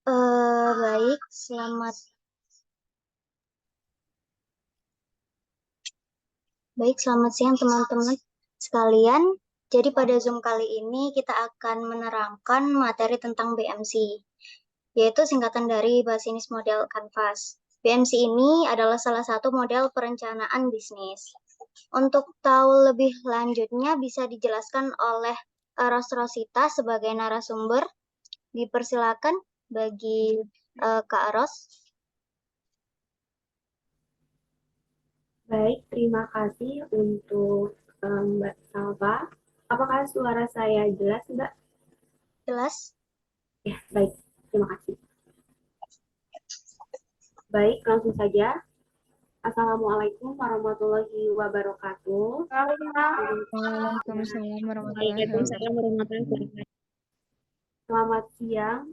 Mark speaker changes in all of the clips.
Speaker 1: Baik, selamat siang teman-teman sekalian. Jadi pada Zoom kali ini kita akan menerangkan materi tentang BMC, yaitu singkatan dari Business Model Canvas. BMC ini adalah salah satu model perencanaan bisnis. Untuk tahu lebih lanjutnya bisa dijelaskan oleh Ros Rosita sebagai narasumber. Dipersilakan bagi Kak Ros.
Speaker 2: Baik, terima kasih untuk Mbak Salva. Apakah suara saya jelas, Mbak?
Speaker 1: Jelas?
Speaker 2: Ya, baik. Terima kasih. Baik, langsung saja. Assalamualaikum warahmatullahi wabarakatuh.
Speaker 3: Waalaikumsalam warahmatullahi wabarakatuh.
Speaker 2: Selamat siang,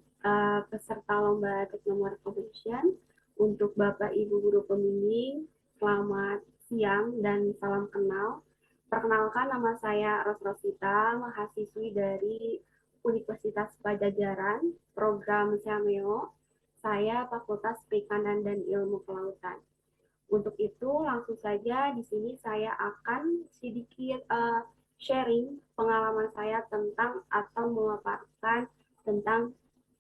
Speaker 2: peserta Lomba Teknomor Competition. Untuk Bapak Ibu Guru Pembimbing, selamat siang dan salam kenal. Perkenalkan, nama saya Ros Rosita, mahasiswi dari Universitas Pajajaran, program Cameo. Saya Fakultas Perikanan dan Ilmu Kelautan. Untuk itu, langsung saja di sini saya akan sedikit sharing pengalaman saya tentang atau memaparkan tentang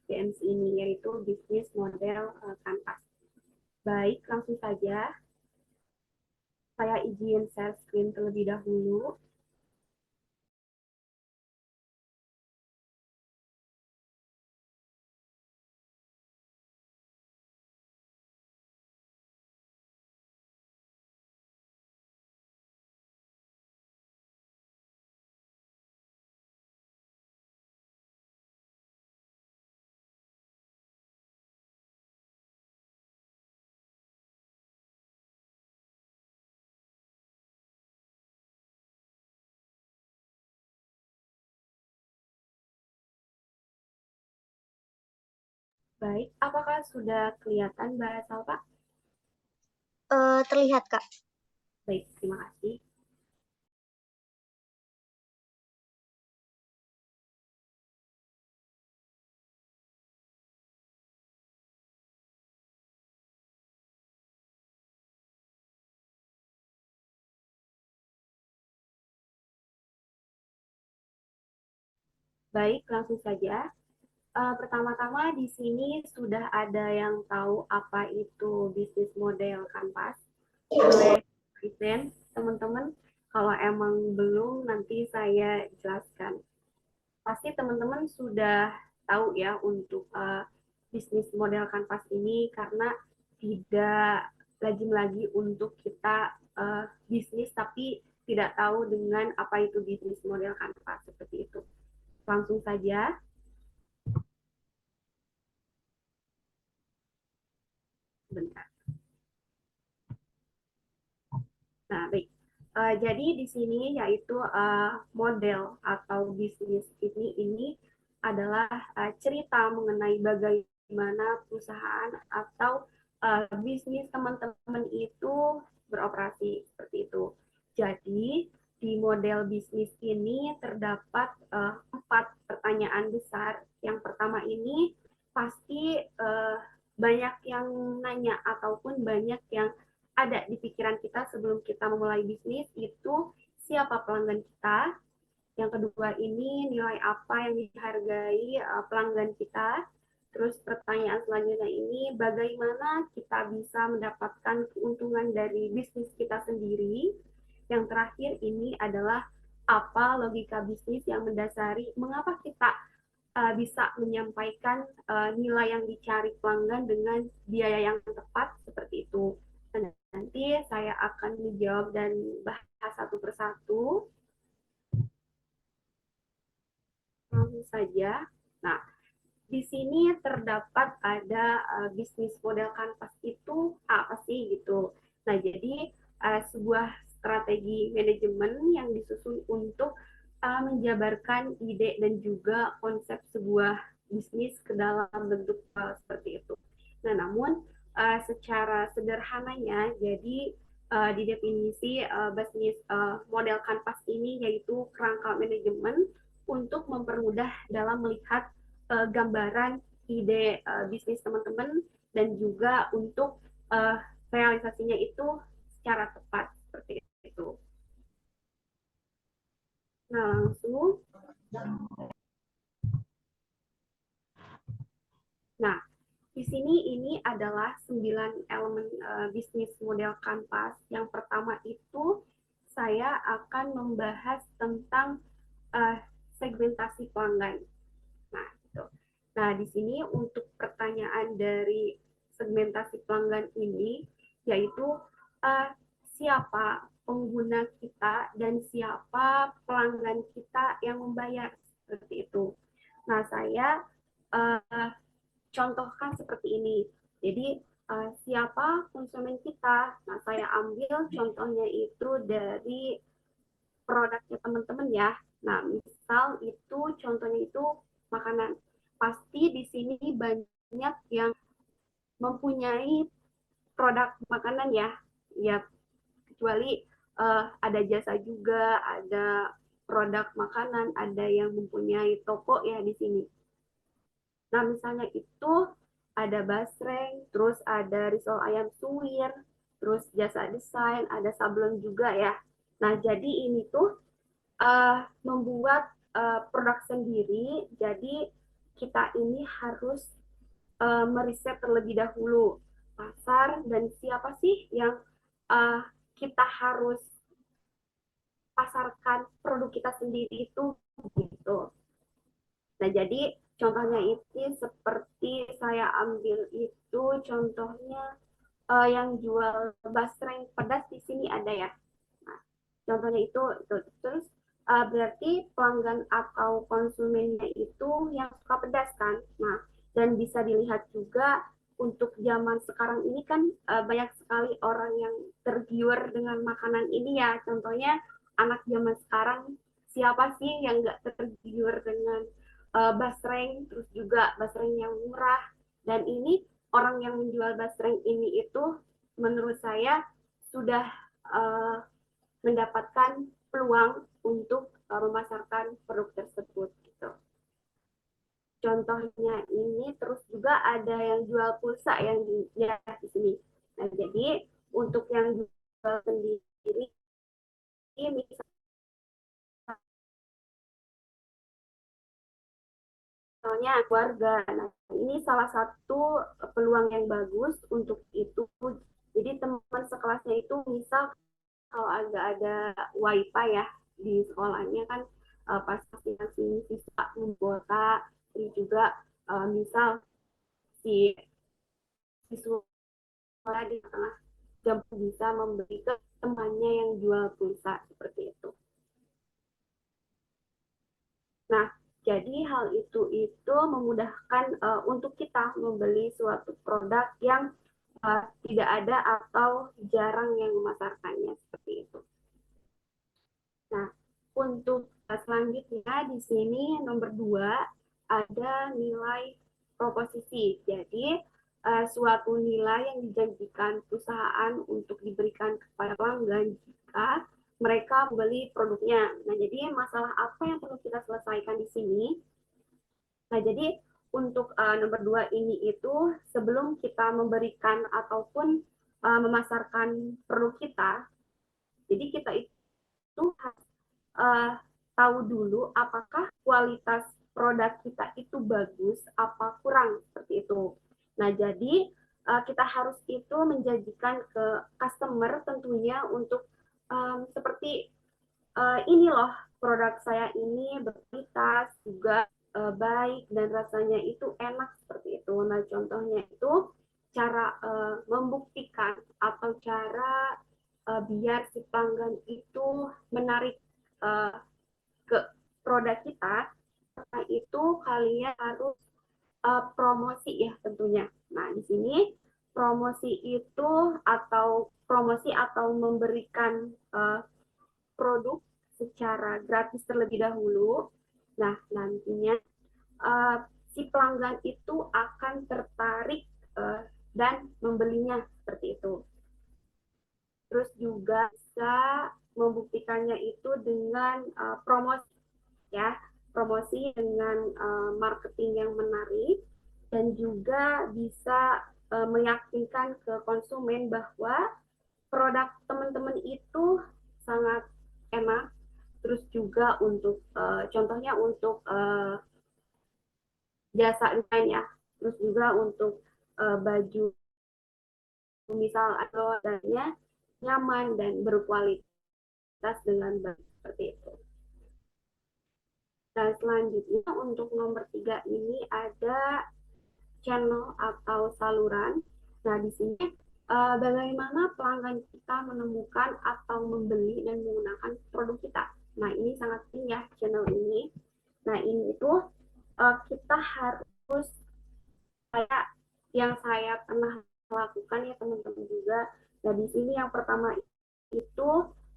Speaker 2: BMC ini, yaitu bisnis model Canvas. Baik, langsung saja. Saya izin share screen terlebih dahulu. Baik, apakah sudah kelihatan Mbak Salva?
Speaker 1: Terlihat, Kak.
Speaker 2: Baik, terima kasih. Baik, langsung saja. Pertama-tama di sini sudah ada yang tahu apa itu bisnis model Canvas. Boleh present teman-teman. Kalau emang belum, nanti saya jelaskan. Pasti teman-teman sudah tahu ya untuk bisnis model Canvas ini, karena tidak lazim lagi untuk kita bisnis tapi tidak tahu dengan apa itu bisnis model Canvas, seperti itu. Langsung saja. Bentar. Nah, baik. Jadi di sini yaitu model atau bisnis ini adalah cerita mengenai bagaimana perusahaan atau bisnis teman-teman itu beroperasi, seperti itu. Jadi di model bisnis ini terdapat 4 pertanyaan besar. Yang pertama ini pasti banyak yang nanya ataupun banyak yang ada di pikiran kita sebelum kita memulai bisnis, itu siapa pelanggan kita. Yang kedua ini nilai apa yang dihargai pelanggan kita. Terus pertanyaan selanjutnya ini bagaimana kita bisa mendapatkan keuntungan dari bisnis kita sendiri. Yang terakhir ini adalah apa logika bisnis yang mendasari mengapa kita bisa menyampaikan nilai yang dicari pelanggan dengan biaya yang tepat, seperti itu. Dan nanti saya akan menjawab dan bahas satu persatu. Langsung saja. Nah, di sini terdapat ada bisnis model Canvas itu apa sih gitu. Nah, jadi sebuah strategi manajemen yang disusun untuk menjabarkan ide dan juga konsep sebuah bisnis ke dalam bentuk seperti itu. Nah, namun secara sederhananya, jadi di definisi bisnis model Canvas ini yaitu kerangka manajemen untuk mempermudah dalam melihat gambaran ide bisnis teman-teman dan juga untuk realisasinya itu secara tepat seperti itu. Nah, langsung. Nah, di sini ini adalah 9 elemen bisnis model kanvas. Yang pertama itu saya akan membahas tentang segmentasi pelanggan. Nah, gitu. Nah, di sini untuk pertanyaan dari segmentasi pelanggan ini yaitu siapa pengguna kita dan siapa pelanggan kita yang membayar seperti itu. Nah, saya contohkan seperti ini. Jadi siapa konsumen kita? Nah, saya ambil contohnya itu dari produknya teman-teman ya. Nah, misal itu contohnya itu makanan. Pasti di sini banyak yang mempunyai produk makanan ya. Ya, kecuali ada jasa juga, ada produk makanan, ada yang mempunyai toko ya di sini. Nah, misalnya itu ada basreng, terus ada risol ayam suwir, terus jasa desain, ada sablon juga ya. Nah, jadi ini tuh membuat produk sendiri, jadi kita ini harus meriset terlebih dahulu pasar dan siapa sih yang kita harus pasarkan produk kita sendiri itu gitu. Nah, jadi contohnya itu seperti saya ambil itu contohnya yang jual basreng pedas di sini ada ya. Nah, contohnya itu. Terus berarti pelanggan atau konsumennya itu yang suka pedas kan. Nah, dan bisa dilihat juga untuk zaman sekarang ini kan banyak sekali orang yang tergiur dengan makanan ini ya. Contohnya anak zaman sekarang siapa sih yang nggak tergiur dengan basreng, terus juga basreng yang murah. Dan ini orang yang menjual basreng ini itu menurut saya sudah mendapatkan peluang untuk memasarkan produk tersebut gitu. Contohnya ini terus juga ada yang jual pulsa yang di sini. Nah, jadi untuk yang jual sendiri misalnya keluarga. Nah, ini salah satu peluang yang bagus untuk itu. Jadi teman sekelasnya itu misal kalau agak ada wifi ya di sekolahnya kan pasti masih siswa kuota, jadi juga misal si siswa di tengah jam bisa memberi ke temannya yang jual pulsa seperti itu. Nah, jadi hal itu memudahkan untuk kita membeli suatu produk yang tidak ada atau jarang yang memasarkannya seperti itu. Nah, untuk selanjutnya di sini nomor 2 ada nilai proposisi. Jadi suatu nilai yang dijanjikan perusahaan untuk diberikan kepada pelanggan jika mereka membeli produknya. Nah, jadi masalah apa yang perlu kita selesaikan di sini? Nah, jadi untuk nomor 2 ini itu sebelum kita memberikan ataupun memasarkan produk kita, jadi kita itu harus tahu dulu apakah kualitas produk kita itu bagus apa kurang seperti itu. Nah, jadi kita harus itu menjanjikan ke customer tentunya untuk seperti ini loh produk saya ini berkualitas juga baik dan rasanya itu enak seperti itu. Nah, contohnya itu cara membuktikan atau cara biar si pelanggan itu menarik ke produk kita, itu kalian harus promosi ya tentunya. Nah, di sini promosi itu atau memberikan produk secara gratis terlebih dahulu. Nah, nantinya si pelanggan itu akan tertarik dan membelinya seperti itu. Terus juga bisa membuktikannya itu dengan promosi ya, promosi dengan marketing yang menarik, dan juga bisa meyakinkan ke konsumen bahwa produk teman-teman itu sangat enak. Terus juga untuk contohnya untuk jasa lain ya, terus juga untuk baju misal atau dannya nyaman dan berkualitas dengan baik seperti itu. Dan selanjutnya untuk nomor 3 ini ada channel atau saluran. Nah, di sini bagaimana pelanggan kita menemukan atau membeli dan menggunakan produk kita. Nah, ini sangat penting ya channel ini. Nah, ini itu kita harus kayak yang saya pernah lakukan ya teman-teman juga. Nah, di sini yang pertama itu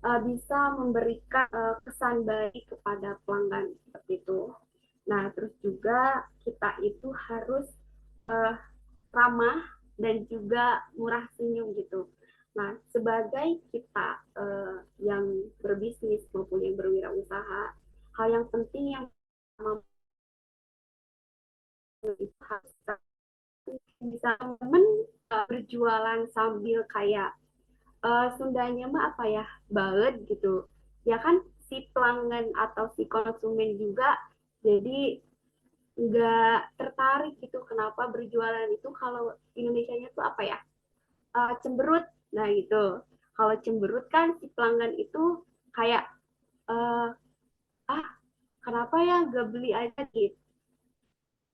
Speaker 2: bisa memberikan kesan baik kepada pelanggan seperti itu. Nah, terus juga kita itu harus ramah dan juga murah senyum gitu. Nah, sebagai kita yang berbisnis maupun yang berwirausaha, hal yang penting yang itu harus bisa teman berjualan sambil kayak Sundanya mah apa ya, balet gitu ya kan, si pelanggan atau si konsumen juga jadi nggak tertarik gitu. Kenapa berjualan itu kalau Indonesianya tuh apa ya, cemberut. Nah gitu, kalau cemberut kan si pelanggan itu kayak uh, ah kenapa ya gak beli aja gitu,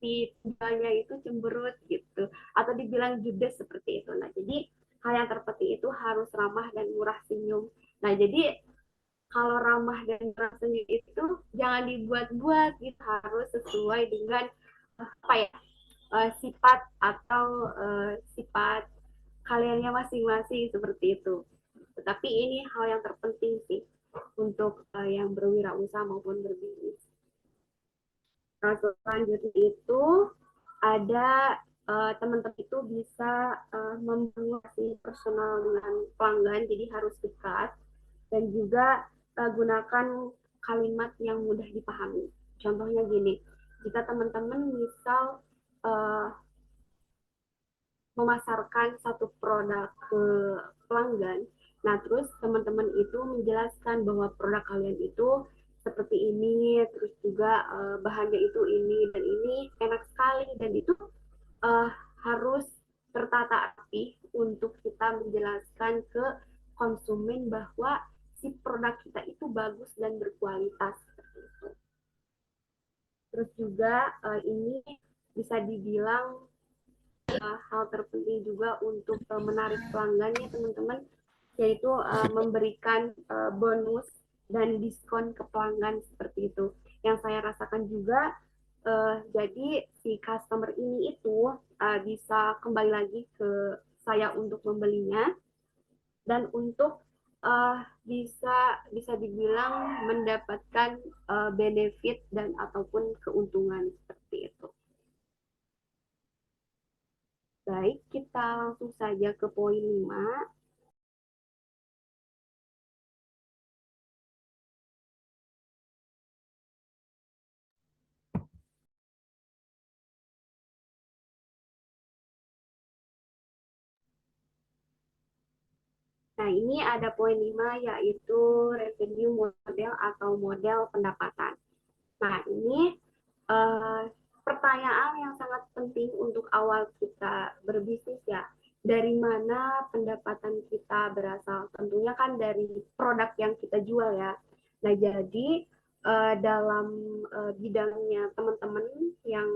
Speaker 2: si penjualnya itu cemberut gitu atau dibilang judes seperti itu. Nah jadi hal yang terpenting itu harus ramah dan murah senyum. Nah jadi kalau ramah dan murah senyum itu jangan dibuat-buat gitu, harus sesuai dengan apa ya, sifat atau sifat kaliannya masing-masing seperti itu. Tetapi ini hal yang terpenting sih untuk yang berwirausaha maupun berbisnis. Nah, selanjutnya itu ada teman-teman itu bisa membangun personal dengan pelanggan, jadi harus dekat dan juga gunakan kalimat yang mudah dipahami. Contohnya gini, jika teman-teman misal uh, memasarkan satu produk ke pelanggan, nah terus teman-teman itu menjelaskan bahwa produk kalian itu seperti ini, terus juga bahannya itu ini dan ini enak sekali, dan itu uh, harus tertata rapi untuk kita menjelaskan ke konsumen bahwa si produk kita itu bagus dan berkualitas. Terus juga ini bisa dibilang hal terpenting juga untuk menarik pelanggannya teman-teman, yaitu memberikan bonus dan diskon ke pelanggan seperti itu. Yang saya rasakan juga, jadi si customer ini itu bisa kembali lagi ke saya untuk membelinya dan untuk bisa dibilang mendapatkan benefit dan ataupun keuntungan seperti itu. Baik, kita langsung saja ke poin 5. Nah, ini ada poin 5 yaitu revenue model atau model pendapatan. Nah, ini pertanyaan yang sangat penting untuk awal kita berbisnis ya. Dari mana pendapatan kita berasal? Tentunya kan dari produk yang kita jual ya. Nah, jadi dalam bidangnya teman-teman yang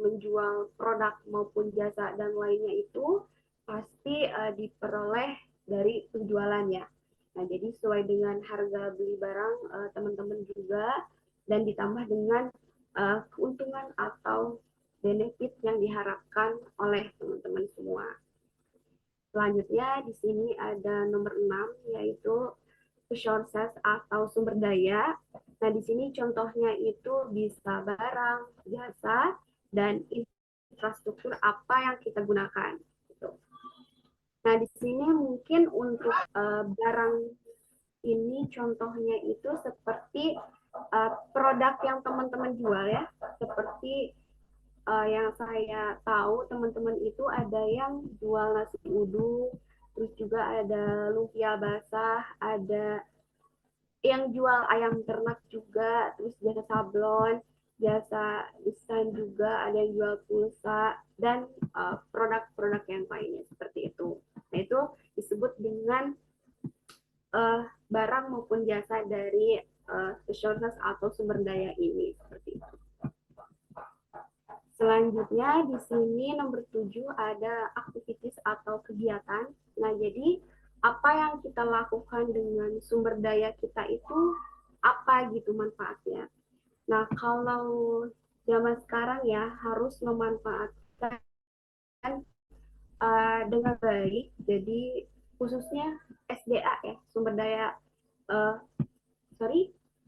Speaker 2: menjual produk maupun jasa dan lainnya itu pasti diperoleh dari penjualannya. Nah, jadi sesuai dengan harga beli barang teman-teman juga, dan ditambah dengan keuntungan atau benefit yang diharapkan oleh teman-teman semua. Selanjutnya di sini ada nomor 6 yaitu resources atau sumber daya. Nah, di sini contohnya itu bisa barang, jasa, dan infrastruktur apa yang kita gunakan. Nah, di sini mungkin untuk barang ini contohnya itu seperti produk yang teman-teman jual ya, seperti yang saya tahu teman-teman itu ada yang jual nasi uduk, terus juga ada lumpia basah, ada yang jual ayam ternak juga, terus jasa sablon, jasa desain juga, ada yang jual pulsa, dan produk-produk yang lainnya seperti itu. Nah, itu disebut dengan barang maupun jasa dari specialties atau sumber daya ini seperti itu. Selanjutnya di sini nomor 7 ada aktivitas atau kegiatan. Nah, jadi apa yang kita lakukan dengan sumber daya kita itu apa gitu manfaatnya. Nah, kalau zaman sekarang ya harus memanfaatkan dengan baik. Jadi khususnya SDA ya, sumber daya uh,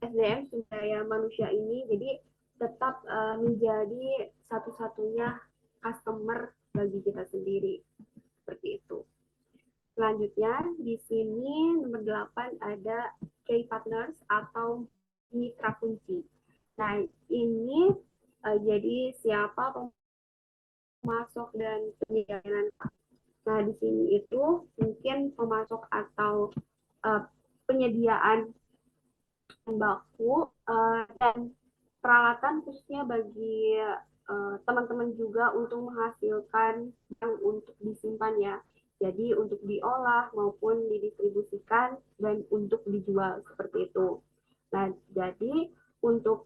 Speaker 2: SDM sumber daya manusia ini jadi tetap menjadi satu-satunya customer bagi kita sendiri seperti itu. Selanjutnya di sini nomor 8 ada key partners atau mitra kunci. Nah, ini jadi siapa pemasok dan penyedia. Nah, di sini itu mungkin pemasok atau penyediaan baku dan peralatan khususnya bagi teman-teman juga untuk menghasilkan yang untuk disimpan ya. Jadi untuk diolah maupun didistribusikan dan untuk dijual seperti itu. Nah, jadi untuk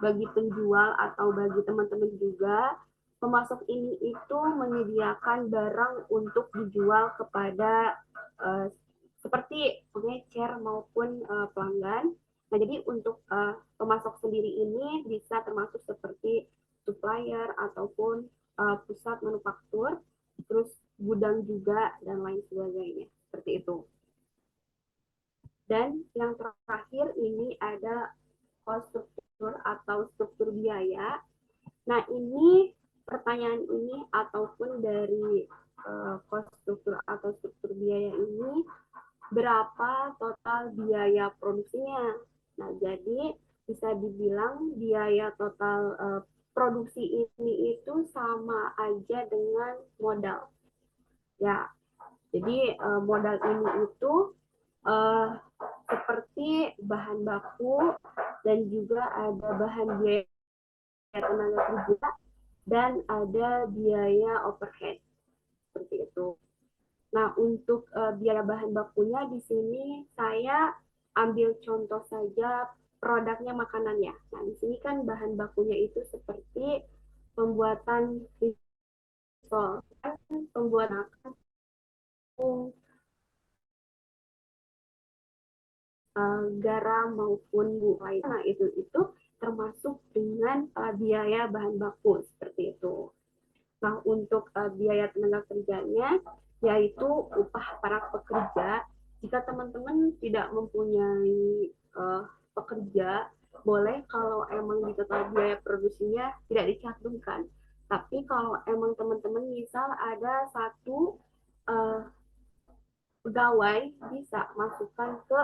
Speaker 2: bagi penjual atau bagi teman-teman juga, pemasok ini itu menyediakan barang untuk dijual kepada seperti pengecer maupun pelanggan. Nah, jadi untuk pemasok sendiri ini bisa termasuk seperti supplier ataupun pusat manufaktur, terus gudang juga dan lain sebagainya seperti itu. Dan yang terakhir ini ada cost struktur atau struktur biaya. Nah, ini pertanyaan ini ataupun dari cost struktur atau struktur biaya ini berapa total biaya produksinya. Nah, jadi bisa dibilang biaya total produksi ini itu sama aja dengan modal. Ya, jadi modal ini itu seperti bahan baku dan juga ada bahan biaya tenaga kerja dan ada biaya overhead seperti itu. Nah, untuk biaya bahan bakunya di sini saya ambil contoh saja produknya makanannya. Nah, di sini kan bahan bakunya itu seperti pembuatan risol, pembuatan garam maupun lain. Nah, itu termasuk dengan biaya bahan baku seperti itu. Nah, untuk biaya tenaga kerjanya yaitu upah para pekerja. Jika teman-teman tidak mempunyai pekerja, boleh kalau emang di total biaya produksinya tidak dicantumkan. Tapi kalau emang teman-teman misal ada satu pegawai, bisa masukkan ke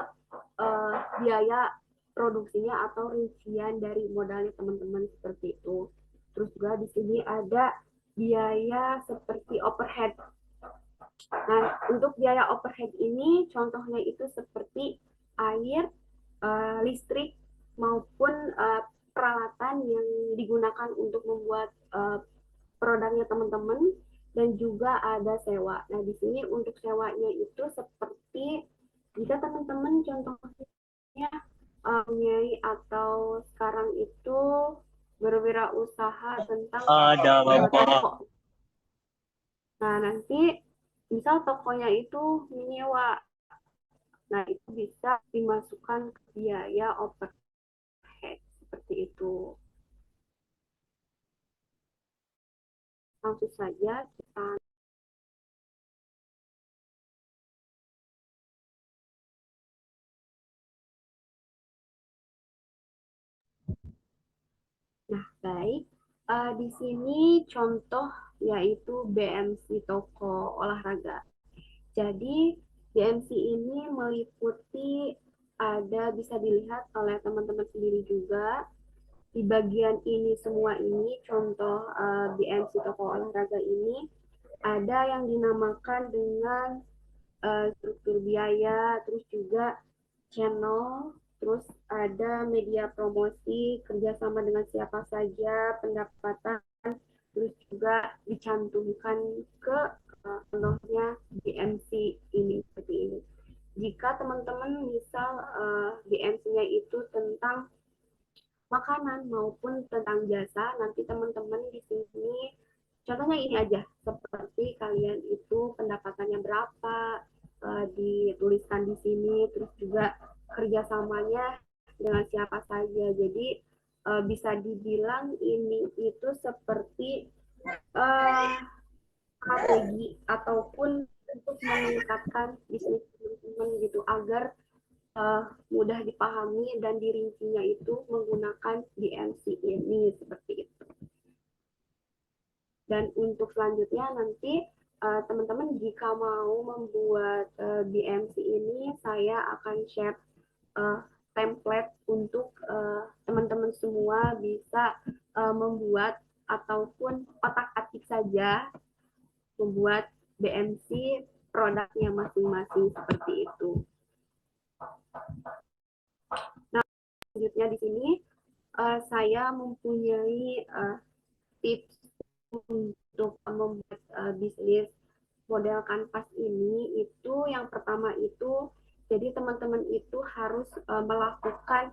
Speaker 2: biaya produksinya atau rincian dari modalnya teman-teman seperti itu. Terus juga di sini ada biaya seperti overhead. Nah, untuk biaya overhead ini contohnya itu seperti air, listrik, maupun peralatan yang digunakan untuk membuat produknya teman-teman, dan juga ada sewa. Nah, di sini untuk sewanya itu seperti jika teman-teman contohnya atau sekarang itu berwirausaha tentang toko. Nah, nanti misal tokonya itu menyewa. Nah, itu bisa dimasukkan ke biaya overhead seperti itu. Langsung saja kita Nah, baik. Di sini contoh yaitu BMC toko olahraga. Jadi, BMC ini meliputi ada bisa dilihat oleh teman-teman sendiri juga, di bagian ini semua ini, contoh BMC toko olahraga ini, ada yang dinamakan dengan struktur biaya, terus juga channel, terus ada media promosi, kerjasama dengan siapa saja, pendapatan, terus juga dicantumkan ke contohnya BMC ini seperti ini. Jika teman-teman misal BMC-nya itu tentang makanan maupun tentang jasa, nanti teman-teman di sini contohnya ini aja, seperti kalian itu pendapatannya berapa, dituliskan di sini, terus juga kerjasamanya dengan siapa saja. Jadi bisa dibilang ini itu seperti strategi ataupun untuk meningkatkan bisnis teman-teman gitu agar mudah dipahami dan dirincinya itu menggunakan BMC ini seperti itu. Dan untuk selanjutnya nanti teman-teman jika mau membuat BMC ini, saya akan share template untuk teman-teman semua bisa membuat ataupun otak-atik saja membuat BMC produknya masing-masing seperti itu. Nah, selanjutnya di sini saya mempunyai tips untuk membuat bisnis model kanvas ini. Itu yang pertama itu, jadi teman-teman itu harus melakukan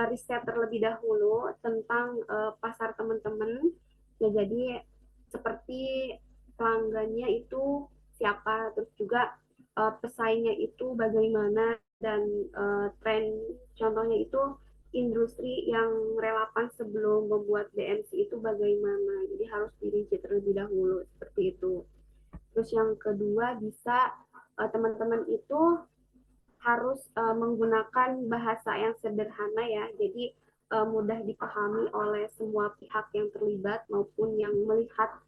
Speaker 2: riset terlebih dahulu tentang pasar teman-teman. Ya, jadi seperti pelanggannya itu siapa, terus juga pesaingnya itu bagaimana, dan tren contohnya itu industri yang relevan sebelum membuat BMC itu bagaimana. Jadi harus dirinci terlebih dahulu seperti itu. Terus yang kedua bisa teman-teman itu harus menggunakan bahasa yang sederhana ya. Jadi mudah dipahami oleh semua pihak yang terlibat maupun yang melihat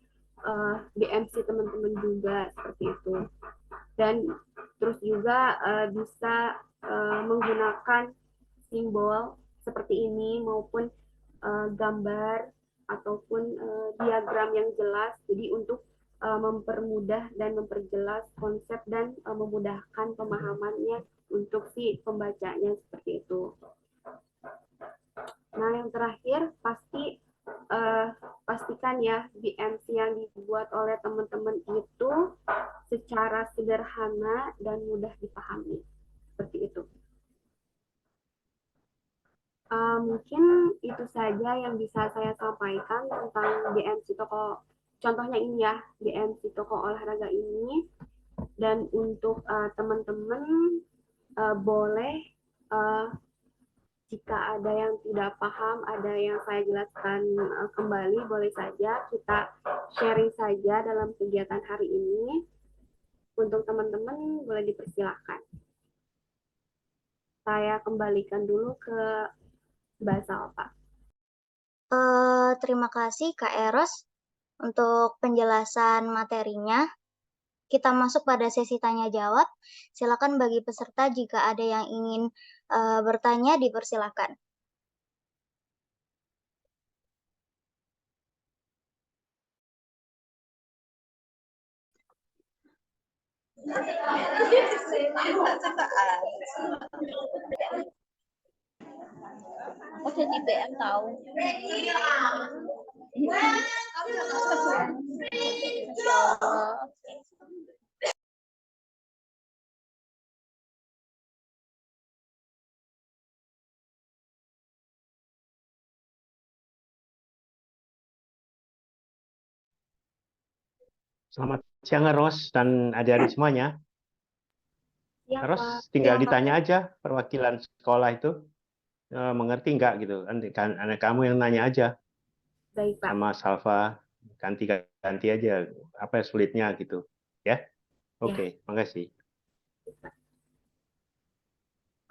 Speaker 2: BMC teman-teman juga seperti itu. Dan terus juga bisa menggunakan simbol seperti ini maupun gambar ataupun diagram yang jelas. Jadi untuk mempermudah dan memperjelas konsep dan memudahkan pemahamannya untuk si pembacanya seperti itu. Nah, yang terakhir pastikan ya BMC yang dibuat oleh teman-teman itu secara sederhana dan mudah dipahami. Seperti itu. Mungkin itu saja yang bisa saya sampaikan tentang BMC toko, contohnya ini ya, BMC toko olahraga ini. Dan untuk teman-teman boleh jika ada yang tidak paham, ada yang saya jelaskan kembali, boleh saja kita sharing saja dalam kegiatan hari ini. Untuk teman-teman boleh dipersilahkan. Saya kembalikan dulu ke Mbak Salva.
Speaker 1: Terima kasih Kak Eros untuk penjelasan materinya. Kita masuk pada sesi tanya jawab. Silakan bagi peserta jika ada yang ingin bertanya dipersilakan.
Speaker 3: Oh, jadi BM tahu.
Speaker 4: Selamat siang Ros dan adik-adik semuanya.
Speaker 2: Ya,
Speaker 4: Ros
Speaker 2: Pak.
Speaker 4: tinggal
Speaker 2: Ya,
Speaker 4: ditanya
Speaker 2: Pak.
Speaker 4: aja perwakilan sekolah itu mengerti nggak gitu. Kan anak kamu yang nanya aja.
Speaker 2: Baik, Pak.
Speaker 4: Sama Salva ganti aja apa sulitnya gitu ya. Oke, makasih.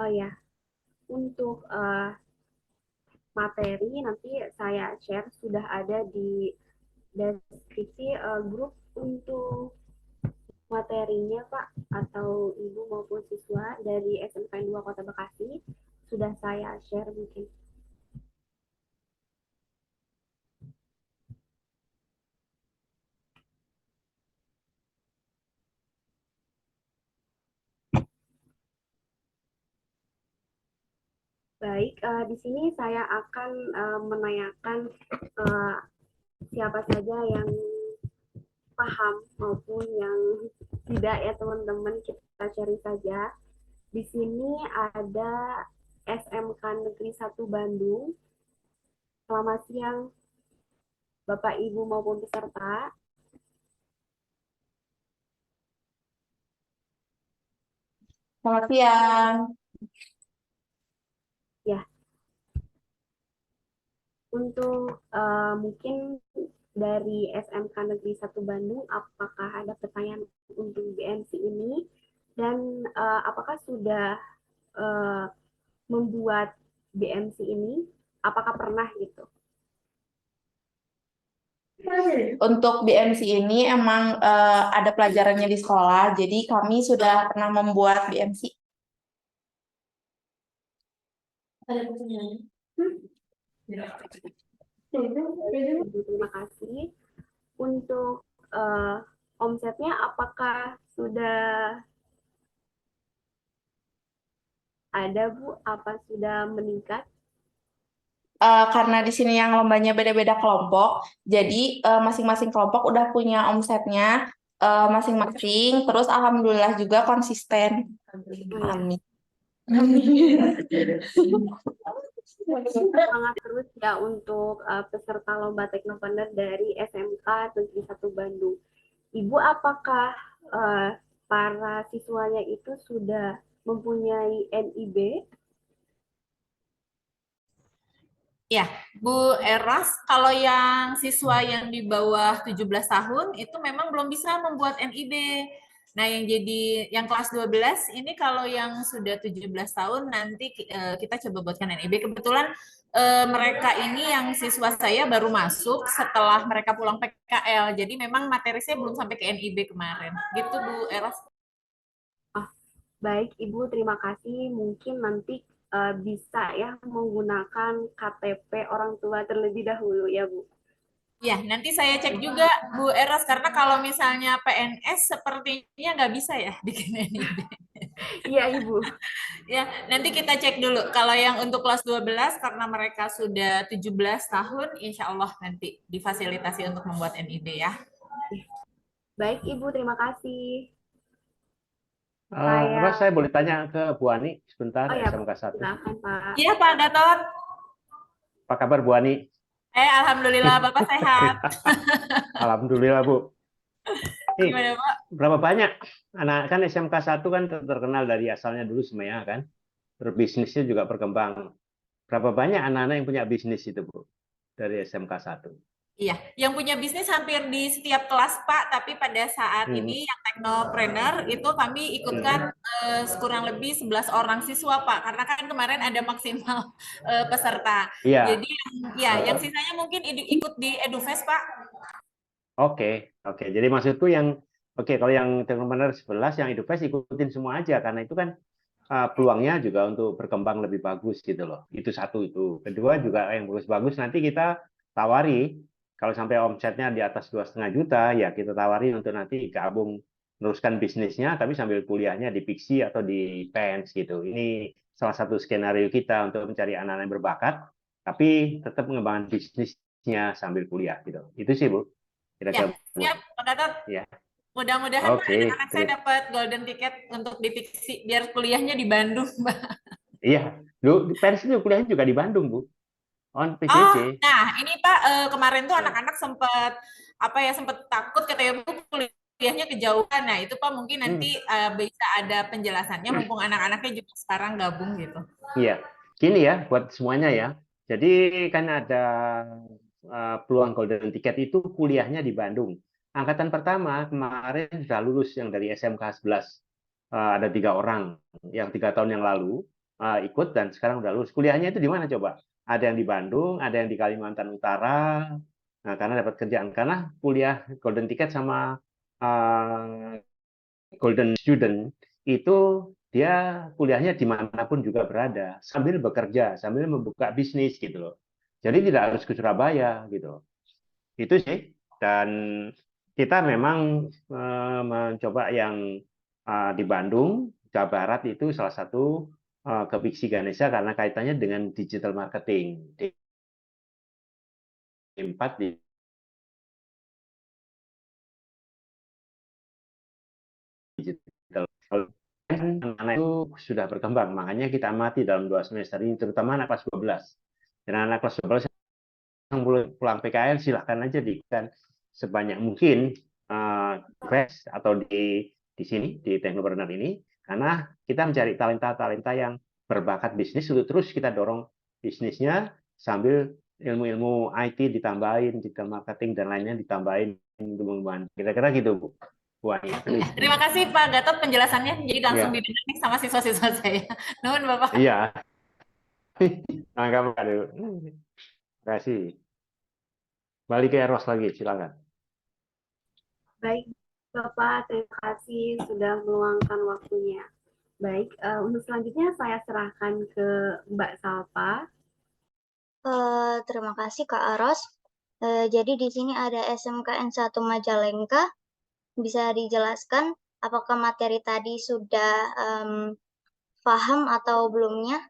Speaker 2: Oh ya, untuk materi nanti saya share sudah ada di deskripsi grup. Untuk materinya Pak atau Ibu maupun siswa dari SMK 2 Kota Bekasi sudah saya share mungkin. Baik, di sini saya akan menanyakan siapa saja yang paham maupun yang tidak ya teman-teman, kita cari saja. Di sini ada SMK Negeri 1 Bandung. Selamat siang Bapak Ibu maupun peserta.
Speaker 3: Selamat siang.
Speaker 2: Ya, untuk mungkin dari SMK Negeri 1 Bandung, apakah ada pertanyaan untuk BMC ini? Dan apakah sudah eh, membuat BMC ini? Apakah pernah gitu?
Speaker 3: Untuk BMC ini emang ada pelajarannya di sekolah, jadi kami sudah pernah membuat BMC. Ada pertanyaan?
Speaker 2: Terima kasih. Untuk omsetnya apakah sudah ada Bu? Apa sudah meningkat?
Speaker 3: Karena di sini yang lombanya beda-beda kelompok, jadi masing-masing kelompok udah punya omsetnya masing-masing. Terus alhamdulillah juga konsisten. Amin.
Speaker 2: Semangat terus ya untuk peserta lomba Teknopreneur dari SMK Negeri 1 Bandung. Ibu, apakah para siswanya itu sudah mempunyai NIB?
Speaker 5: Ya, Bu Eras, kalau yang siswa yang di bawah 17 tahun itu memang belum bisa membuat NIB. Nah, yang kelas 12 ini kalau yang sudah 17 tahun nanti kita coba buatkan NIB. Kebetulan mereka ini yang siswa saya baru masuk setelah mereka pulang PKL. Jadi memang materi saya belum sampai ke NIB kemarin. Gitu Bu Eras.
Speaker 2: Baik, Ibu, terima kasih. Mungkin nanti bisa ya menggunakan KTP orang tua terlebih dahulu ya, Bu.
Speaker 5: Ya, nanti saya cek juga Bu Eras, karena kalau misalnya PNS sepertinya nggak bisa ya bikin NIB.
Speaker 2: Iya, Ibu.
Speaker 5: Ya, nanti kita cek dulu. Kalau yang untuk kelas 12, karena mereka sudah 17 tahun, insya Allah nanti difasilitasi untuk membuat NIB ya.
Speaker 2: Baik, Ibu, terima kasih.
Speaker 4: Saya boleh tanya ke Bu Ani sebentar,
Speaker 2: Oh ya,
Speaker 4: SMK 1.
Speaker 2: silakan Pak.
Speaker 5: Iya Pak Gatot.
Speaker 4: Apa kabar Bu Ani?
Speaker 5: Alhamdulillah Bapak sehat.
Speaker 4: Alhamdulillah Bu.
Speaker 5: Gimana Pak?
Speaker 4: Berapa banyak anak kan SMK 1 kan terkenal dari asalnya dulu semuanya kan, berbisnisnya juga berkembang. Berapa banyak anak-anak yang punya bisnis itu Bu dari SMK 1?
Speaker 5: Iya, yang punya bisnis hampir di setiap kelas Pak, tapi pada saat ini yang Teknopreneur itu kami ikutkan kurang lebih 11 orang siswa Pak, karena kan kemarin ada maksimal peserta.
Speaker 4: Iya.
Speaker 5: Jadi yang sisanya mungkin ikut di EduFest Pak.
Speaker 4: Oke. Jadi maksudku kalau yang Teknopreneur 11, yang EduFest ikutin semua aja, karena itu kan peluangnya juga untuk berkembang lebih bagus gitu loh. Itu satu itu. Kedua juga yang bagus-bagus nanti kita tawari. Kalau sampai omsetnya di atas 2,5 juta, ya kita tawari untuk nanti gabung meneruskan bisnisnya, tapi sambil kuliahnya di Pixi atau di PENS gitu. Ini salah satu skenario kita untuk mencari anak-anak yang berbakat, tapi tetap mengembangkan bisnisnya sambil kuliah gitu. Itu sih Bu.
Speaker 5: Ya, siap Pak Gatot.
Speaker 4: Ya.
Speaker 5: Mudah-mudahan Pak anak-anak saya dapat golden ticket untuk di Pixi, biar kuliahnya di Bandung Mbak.
Speaker 4: Iya, di PENS itu kuliahnya juga di Bandung Bu. On PJJ.
Speaker 5: Oh, nah ini Pak kemarin tuh anak-anak sempat takut katanya Bu kuliahnya kejauhan. Nah itu Pak mungkin nanti bisa ada penjelasannya mumpung anak-anaknya juga sekarang gabung gitu.
Speaker 4: Iya, gini ya buat semuanya ya. Jadi kan ada peluang golden ticket itu kuliahnya di Bandung. Angkatan pertama kemarin sudah lulus yang dari SMK 11. Ada 3 orang yang 3 tahun yang lalu ikut dan sekarang udah lulus. Kuliahnya itu di mana coba? Ada yang di Bandung, ada yang di Kalimantan Utara. Nah, karena dapat kerjaan. Karena kuliah golden ticket sama golden student itu dia kuliahnya dimanapun juga berada, sambil bekerja, sambil membuka bisnis gitu loh. Jadi tidak harus ke Surabaya gitu. Itu sih. Dan kita memang mencoba yang di Bandung, Jawa Barat itu salah satu ke Pixi Ganesha karena kaitannya dengan digital marketing. D4 di digital. Anak itu sudah berkembang, makanya kita amati dalam 2 semester ini, terutama anak kelas 12. Dan anak kelas 12 yang pulang PKL silahkan aja diikan sebanyak mungkin atau di sini di Technopreneur ini, karena kita mencari talenta-talenta yang berbakat bisnis untuk terus kita dorong bisnisnya sambil ilmu-ilmu IT ditambahin, digital marketing dan lainnya ditambahin untuk membantu. Kira-kira gitu, Bu.
Speaker 5: Terima kasih Pak Gatot penjelasannya, jadi langsung
Speaker 4: Ya.
Speaker 5: didengar nih sama siswa-siswa saya. Nuhun Bapak.
Speaker 4: Iya. Terima kasih. Balik ke Eros lagi, silakan.
Speaker 2: Baik, Bapak, terima kasih sudah meluangkan waktunya. Baik, untuk selanjutnya saya serahkan ke Mbak Salpa.
Speaker 1: Terima kasih Kak Aros. Jadi di sini ada SMKN 1 Majalengka. Bisa dijelaskan apakah materi tadi sudah paham atau belumnya?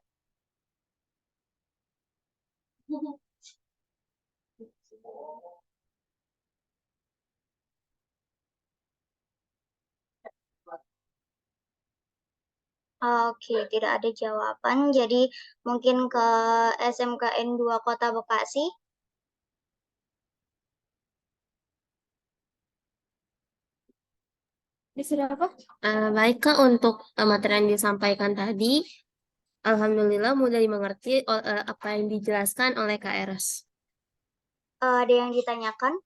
Speaker 1: Oke, tidak ada jawaban. Jadi mungkin ke SMKN 2 Kota Bekasi.
Speaker 6: Baik Kak, untuk materi yang disampaikan tadi, alhamdulillah mudah dimengerti apa yang dijelaskan oleh Kak Eros.
Speaker 1: Ada yang ditanyakan?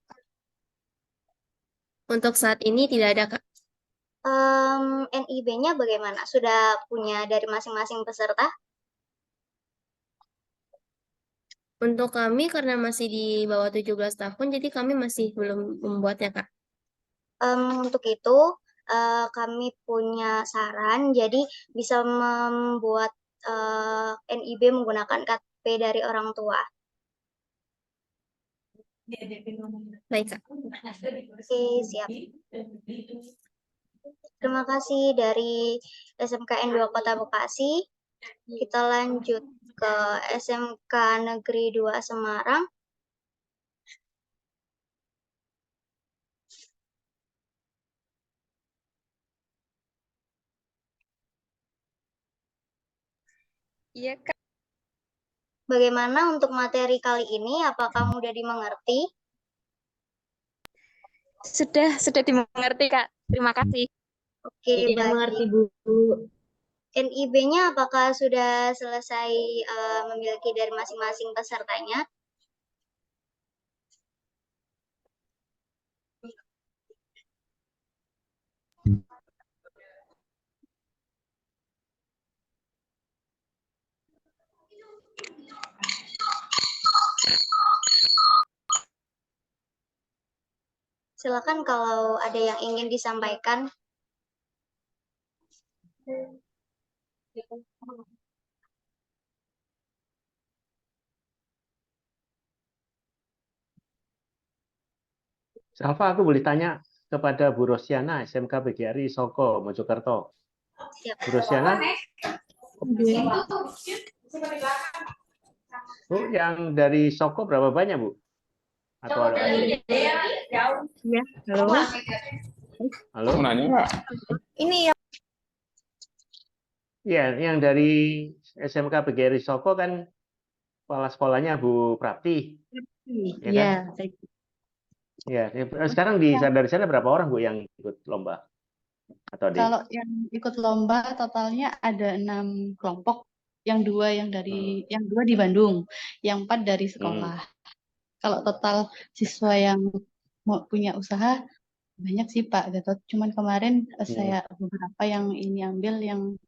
Speaker 6: Untuk saat ini tidak ada Kak.
Speaker 1: NIB-nya bagaimana? Sudah punya dari masing-masing peserta?
Speaker 6: Untuk kami karena masih di bawah 17 tahun, jadi kami masih belum membuatnya Kak.
Speaker 1: Untuk itu, kami punya saran, jadi bisa membuat NIB menggunakan KTP dari orang tua.
Speaker 6: Baik Kak.
Speaker 1: Oke, siap. Terima kasih dari SMKN 2 Kota Bekasi. Kita lanjut ke SMK Negeri 2 Semarang.
Speaker 7: Iya, Kak.
Speaker 1: Bagaimana untuk materi kali ini? Apakah mudah dimengerti?
Speaker 7: Sudah dimengerti, Kak. Terima kasih.
Speaker 1: Oke,
Speaker 6: Tidak
Speaker 1: baik.
Speaker 6: mengerti Bu.
Speaker 1: NIB-nya apakah sudah selesai memiliki dari masing-masing pesertanya? Silakan kalau ada yang ingin disampaikan.
Speaker 4: Salva, aku boleh tanya kepada Bu Rosiana, SMK BGRI Soko, Mojokerto.
Speaker 1: Siap.
Speaker 4: Bu Rosiana? Bu, yang dari Soko berapa banyak, Bu? Atau ada?
Speaker 7: Ya, halo.
Speaker 4: Halo?
Speaker 8: Nanya, Pak.
Speaker 7: Ini yang
Speaker 4: Iya, yang dari SMK BGRI Soko kan kepala sekolahnya Bu Prapti. Ya
Speaker 7: iya,
Speaker 4: kan? Ya, sekarang dari sana berapa orang Bu yang ikut lomba? Atau
Speaker 9: Kalau yang ikut lomba totalnya ada 6 kelompok, yang dua di Bandung, yang 4 dari sekolah. Kalau total siswa yang mau punya usaha banyak sih Pak Gatot. Cuman kemarin saya beberapa yang ini ambil yang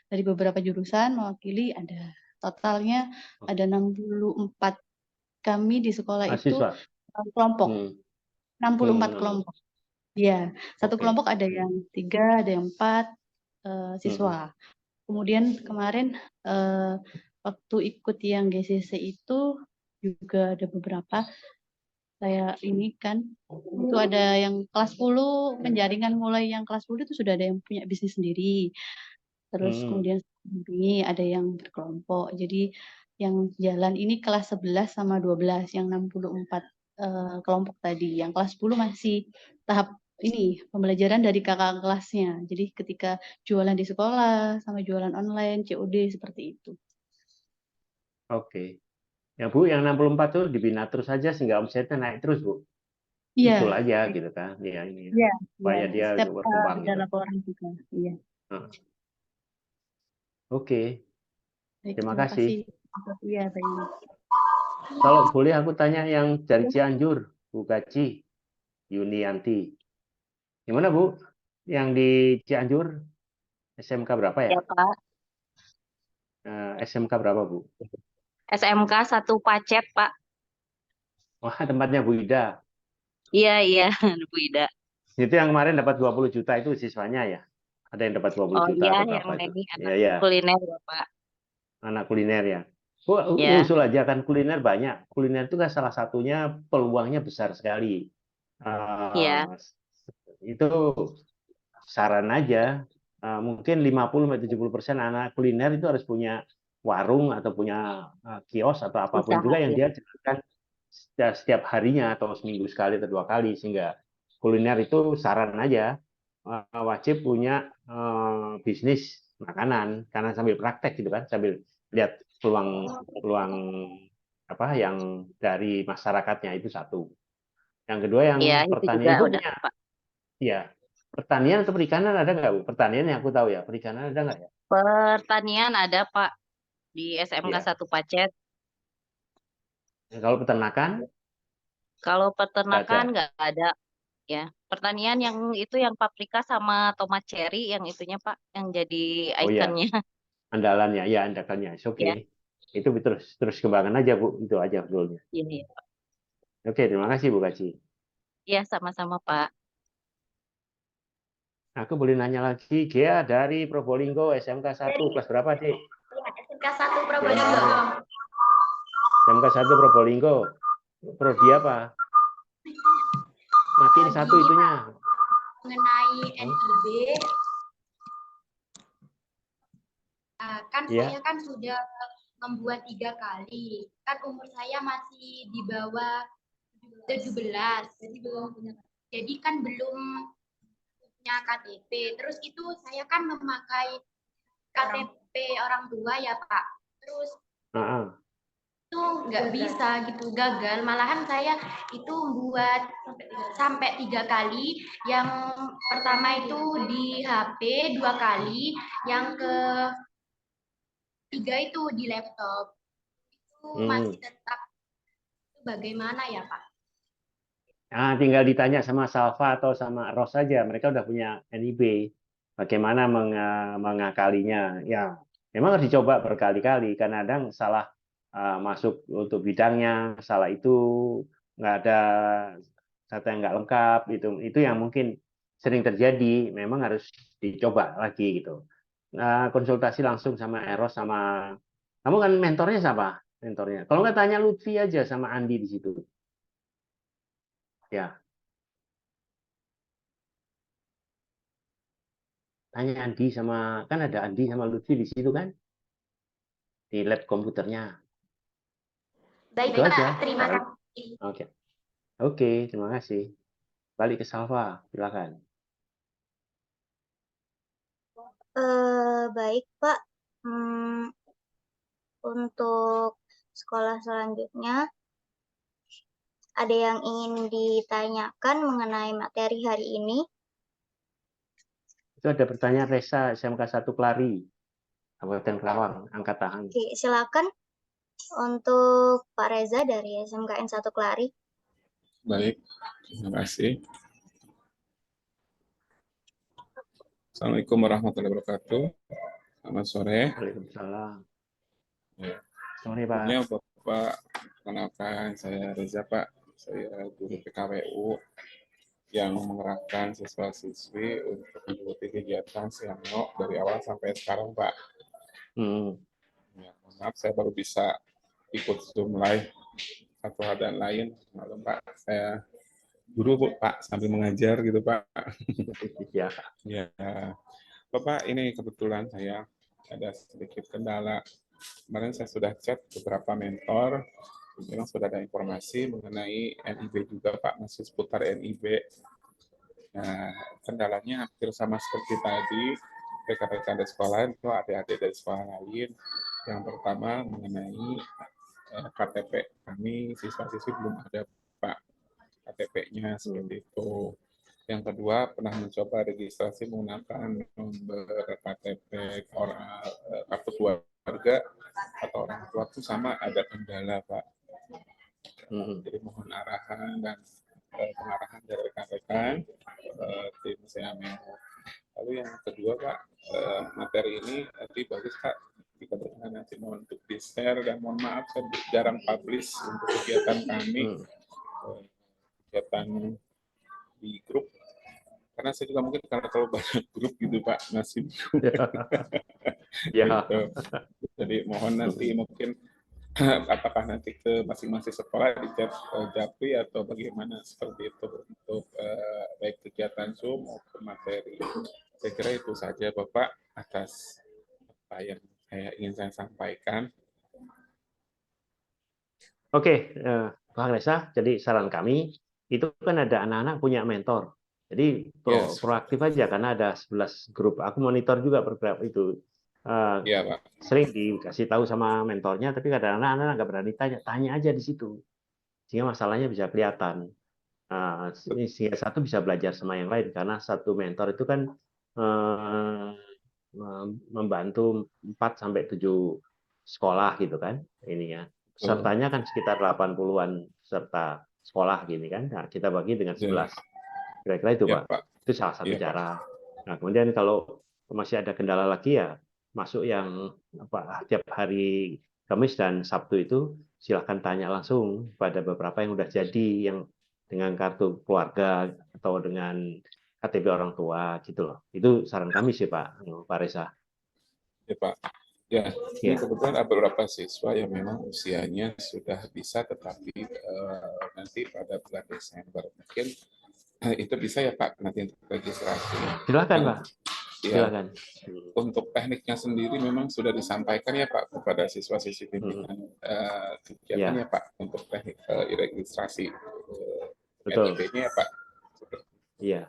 Speaker 9: dari beberapa jurusan mewakili ada totalnya ada 64 kami di sekolah itu
Speaker 4: mahasiswa?
Speaker 9: kelompok. 64 kelompok. Ya, satu kelompok ada yang 3, ada yang 4 siswa. Kemudian kemarin waktu ikut yang GCC itu juga ada beberapa saya ini kan itu ada yang kelas 10 penjaringan mulai yang kelas 10 itu sudah ada yang punya bisnis sendiri. terus kemudian dampingi, ada yang berkelompok. Jadi yang jalan ini kelas 11 sama 12, yang 64 kelompok tadi. Yang kelas 10 masih tahap ini pembelajaran dari kakak kelasnya. Jadi ketika jualan di sekolah sama jualan online, COD seperti itu.
Speaker 4: Oke. Ya Bu, yang 64 tuh dibina terus saja sehingga omsetnya naik terus Bu.
Speaker 9: Iya,
Speaker 4: Betul aja gitu kan. Ya ini
Speaker 9: iya,
Speaker 4: supaya
Speaker 9: iya.
Speaker 4: dia
Speaker 9: Setiap
Speaker 4: berkembang
Speaker 9: ada
Speaker 4: gitu.
Speaker 9: laporan juga. Iya.
Speaker 4: Nah, Oke,
Speaker 9: Baik,
Speaker 4: terima
Speaker 9: terima
Speaker 4: kasih.
Speaker 9: kasih. Iya, baik.
Speaker 4: Kalau boleh aku tanya yang dari Cianjur, Bu Gaci, Yunianti. Gimana Bu? Yang di Cianjur SMK berapa ya?
Speaker 8: Ya, Pak.
Speaker 4: SMK berapa Bu?
Speaker 8: SMK 1 Pacet, Pak.
Speaker 4: Wah, tempatnya Bu Ida.
Speaker 8: Iya, Bu Ida.
Speaker 4: Itu yang kemarin dapat 20 juta itu siswanya ya? Ada yang dapat 20
Speaker 8: Oh
Speaker 4: juta
Speaker 8: iya,
Speaker 4: atau
Speaker 8: yang
Speaker 4: berapa itu?
Speaker 8: ini
Speaker 4: Iya,
Speaker 8: anak
Speaker 4: ya.
Speaker 8: kuliner ya, Pak.
Speaker 4: Anak kuliner ya. Bu,
Speaker 8: Ya,
Speaker 4: usul aja kan kuliner banyak. Kuliner itu kan salah satunya peluangnya besar sekali.
Speaker 8: iya.
Speaker 4: Itu saran aja. Mungkin 50-70% anak kuliner itu harus punya warung atau punya kios atau apapun
Speaker 8: Usaha
Speaker 4: juga yang
Speaker 8: ya.
Speaker 4: dia jalankan setiap harinya atau seminggu sekali atau 2 kali, sehingga kuliner itu saran aja wajib punya bisnis makanan, karena sambil praktek gitu kan, sambil lihat peluang apa yang dari masyarakatnya. Itu satu. Yang kedua, yang
Speaker 8: Iya, itu juga
Speaker 4: pertanian itu
Speaker 8: udah,
Speaker 4: punya,
Speaker 8: Pak.
Speaker 4: ya, pertanian atau perikanan ada nggak Bu? Pertanian yang aku tahu ya, perikanan ada nggak ya?
Speaker 8: Pertanian ada, Pak, di SMK
Speaker 4: Iya.
Speaker 8: 1 Pacet.
Speaker 4: Kalau peternakan
Speaker 8: Kalau
Speaker 4: nggak ada.
Speaker 8: peternakan nggak ada, ya. Pertanian yang itu yang paprika sama tomat cherry yang itunya, Pak, yang jadi
Speaker 4: Oh ya,
Speaker 8: ikonnya.
Speaker 4: andalannya, ya andalannya. Oke.
Speaker 8: Ya,
Speaker 4: Itu terus kembangkan aja Bu, itu aja goalnya.
Speaker 8: ini.
Speaker 4: Oke, terima kasih Bu Kaci.
Speaker 8: Iya, sama-sama, Pak.
Speaker 4: Aku boleh nanya lagi, Gea dari Probolinggo, SMK 1, kelas berapa, Dik?
Speaker 1: SMK 1
Speaker 4: Gea
Speaker 1: Probolinggo.
Speaker 4: dari SMK 1 Probolinggo. Prodi apa? Matiin satu itunya.
Speaker 1: Mengenai NIB, kan
Speaker 4: Ya.
Speaker 1: saya kan sudah membuat 3 kali. Kan umur saya masih di bawah 17, jadi belum punya. Jadi kan belum punya KTP. Terus itu saya kan memakai KTP orang tua ya Pak. Terus itu nggak bisa gitu, gagal. Malahan saya itu buat sampai 3 kali. Yang pertama itu di HP 2 kali, yang ketiga itu di laptop. Itu masih tetap, itu bagaimana ya Pak?
Speaker 4: Tinggal ditanya sama Salva atau sama Ros saja. Mereka udah punya NIB. Bagaimana mengakalinya? Ya, memang harus dicoba berkali-kali. Kadang salah masuk untuk bidangnya, salah itu nggak ada data yang nggak lengkap. Itu yang mungkin sering terjadi. Memang harus dicoba lagi gitu. Konsultasi langsung sama Eros, sama kamu kan mentornya siapa? Mentornya. Kalau nggak tanya Lutfi aja sama Andi di situ. Ya, tanya Andi sama, kan ada Andi sama Lutfi di situ kan, di lab komputernya.
Speaker 1: Baik
Speaker 4: Itu
Speaker 1: Pak,
Speaker 4: aja.
Speaker 1: terima kasih.
Speaker 4: Oke, terima kasih. Balik ke Salva, silakan.
Speaker 1: Baik Pak, untuk sekolah selanjutnya ada yang ingin ditanyakan mengenai materi hari ini?
Speaker 4: Itu ada pertanyaan Resa, SMK 1 Klari, Kabupaten Kerawang, angkat tangan.
Speaker 1: Oke, silakan untuk Pak Reza dari SMKN 1 Klari.
Speaker 10: Baik, terima kasih. Assalamualaikum warahmatullahi wabarakatuh. Selamat sore.
Speaker 4: Waalaikumsalam.
Speaker 10: Ya.
Speaker 4: Sore Pak.
Speaker 10: Sebelumnya Bapak, kenalkan saya Reza Pak. Saya guru PKWU yang mengerahkan siswa-siswi untuk mengikuti kegiatan Siangno dari awal sampai sekarang Pak. Ya, maaf saya baru bisa ikut Zoom live satu hal dan lain. Malam Pak, saya guru Pak sambil mengajar gitu Pak.
Speaker 4: Ya.
Speaker 10: Ya. Bapak, ini kebetulan saya ada sedikit kendala. Kemarin saya sudah chat beberapa mentor, memang sudah ada informasi mengenai NIB juga Pak, masih seputar NIB. Nah, kendalanya hampir sama seperti tadi, rekan-rekan dari sekolah lain atau adik-adik dari sekolah lain. Yang pertama mengenai KTP kami, siswa-siswi belum ada Pak KTP-nya seperti itu. Yang kedua, pernah mencoba registrasi menggunakan nomor KTP orang kartu keluarga atau orang tua itu sama ada kendala Pak. Jadi mohon arahan dan pengarahan dari rekan-rekan tim CMO. Lalu yang kedua Pak, materi ini nanti bagus Pak, jika berkenan nanti mohon untuk di-share dan mohon maaf saya jarang publish untuk kegiatan kami, kegiatan di grup, karena saya juga mungkin karena kalau banyak grup gitu Pak, masih bingung. Gitu. Jadi mohon nanti mungkin apakah nanti ke masing-masing sekolah di chat Japri atau bagaimana seperti itu untuk baik kegiatan Zoom maupun materi. Saya kira itu saja Bapak atas apa yang ingin saya sampaikan.
Speaker 4: Oke, Bang Reza, jadi saran kami itu kan ada anak-anak punya mentor. Jadi proaktif aja karena ada 11 grup. Aku monitor juga program itu.
Speaker 10: Pak.
Speaker 4: Sering dikasih tahu sama mentornya, tapi kadang-kadang anak-anak nggak berani tanya aja di situ. Sehingga masalahnya bisa kelihatan. Sehingga satu bisa belajar sama yang lain karena satu mentor itu kan membantu 4 sampai 7 sekolah gitu kan ininya. Pesertanya kan sekitar 80-an peserta sekolah gini kan. Nah, kita bagi dengan 11. Kira-kira itu Pak. Itu salah satu cara. Nah, kemudian kalau masih ada kendala lagi ya masuk yang tiap hari Kamis dan Sabtu itu silahkan tanya langsung pada beberapa yang udah jadi yang dengan kartu keluarga atau dengan KTP orang tua gitu loh. Itu saran kami sih Pak Reza.
Speaker 10: Ya Pak. Ya, ini kebetulan ada beberapa siswa yang memang usianya sudah bisa, tetapi nanti pada bulan Desember mungkin itu bisa ya Pak nanti untuk registrasi.
Speaker 4: Silakan Pak.
Speaker 10: Ya, untuk tekniknya sendiri memang sudah disampaikan ya Pak kepada siswa-siswi pimpinan kegiatannya Pak untuk teknik registrasi NIB-nya ya Pak.
Speaker 4: Iya.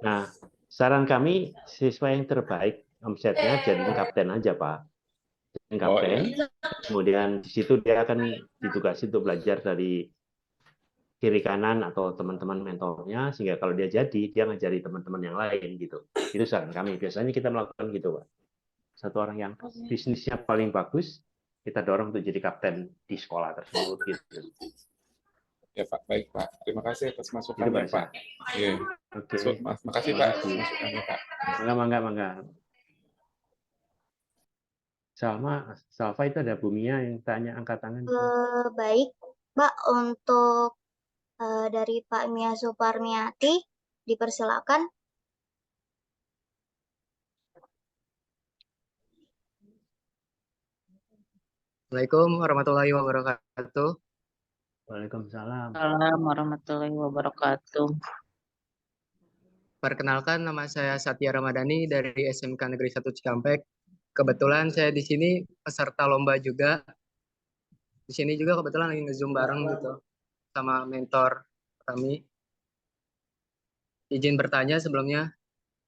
Speaker 4: Nah, saran kami siswa yang terbaik omsetnya jadi kapten aja Pak. Kapten. Kemudian di situ dia akan ditugasi untuk belajar dari kiri kanan atau teman-teman mentornya sehingga kalau dia jadi dia ngajari teman-teman yang lain gitu. Itu saran kami. Biasanya kita melakukan gitu Pak. Satu orang yang bisnisnya paling bagus kita dorong untuk jadi kapten di sekolah tersebut gitu.
Speaker 10: Ya Pak, baik Pak. Terima kasih atas masukannya Pak. Iya.
Speaker 4: Oke.
Speaker 10: Terima kasih Pak atas masukannya Pak.
Speaker 4: Mangga. Salva itu ada Bumia yang tanya angkat tangan.
Speaker 1: Baik, Mbak, untuk dari Pak Mia Suparniati, dipersilakan.
Speaker 11: Assalamualaikum warahmatullahi wabarakatuh.
Speaker 4: Waalaikumsalam.
Speaker 8: Assalamualaikum warahmatullahi wabarakatuh.
Speaker 11: Perkenalkan, nama saya Satya Ramadhani dari SMK Negeri 1 Cikampek. Kebetulan saya di sini peserta lomba juga. Di sini juga kebetulan lagi nge-zoom bareng gitu sama mentor kami. Izin bertanya sebelumnya,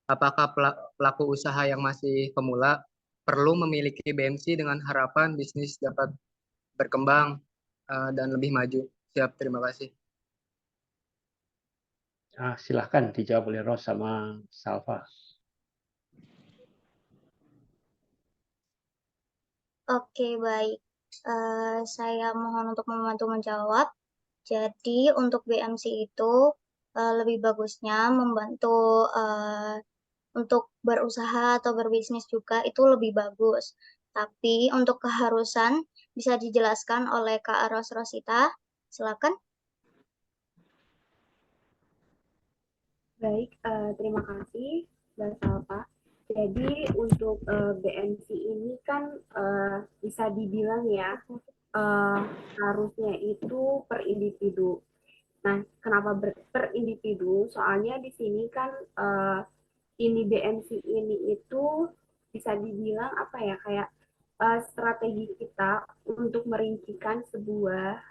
Speaker 11: apakah pelaku usaha yang masih pemula perlu memiliki BMC dengan harapan bisnis dapat berkembang dan lebih maju? Siap, terima kasih.
Speaker 4: Silahkan dijawab oleh Ros sama Salva.
Speaker 1: Oke, baik. Saya mohon untuk membantu menjawab. Jadi untuk BMC itu lebih bagusnya membantu untuk berusaha atau berbisnis juga itu lebih bagus. Tapi untuk keharusan bisa dijelaskan oleh Kak Ros Rosita. Silakan.
Speaker 2: Baik, terima kasih Mbak Salva. Jadi untuk BMC ini kan bisa dibilang ya harusnya itu per individu. Nah, kenapa per individu? Soalnya di sini kan ini BMC ini itu bisa dibilang apa ya, kayak strategi kita untuk merincikan sebuah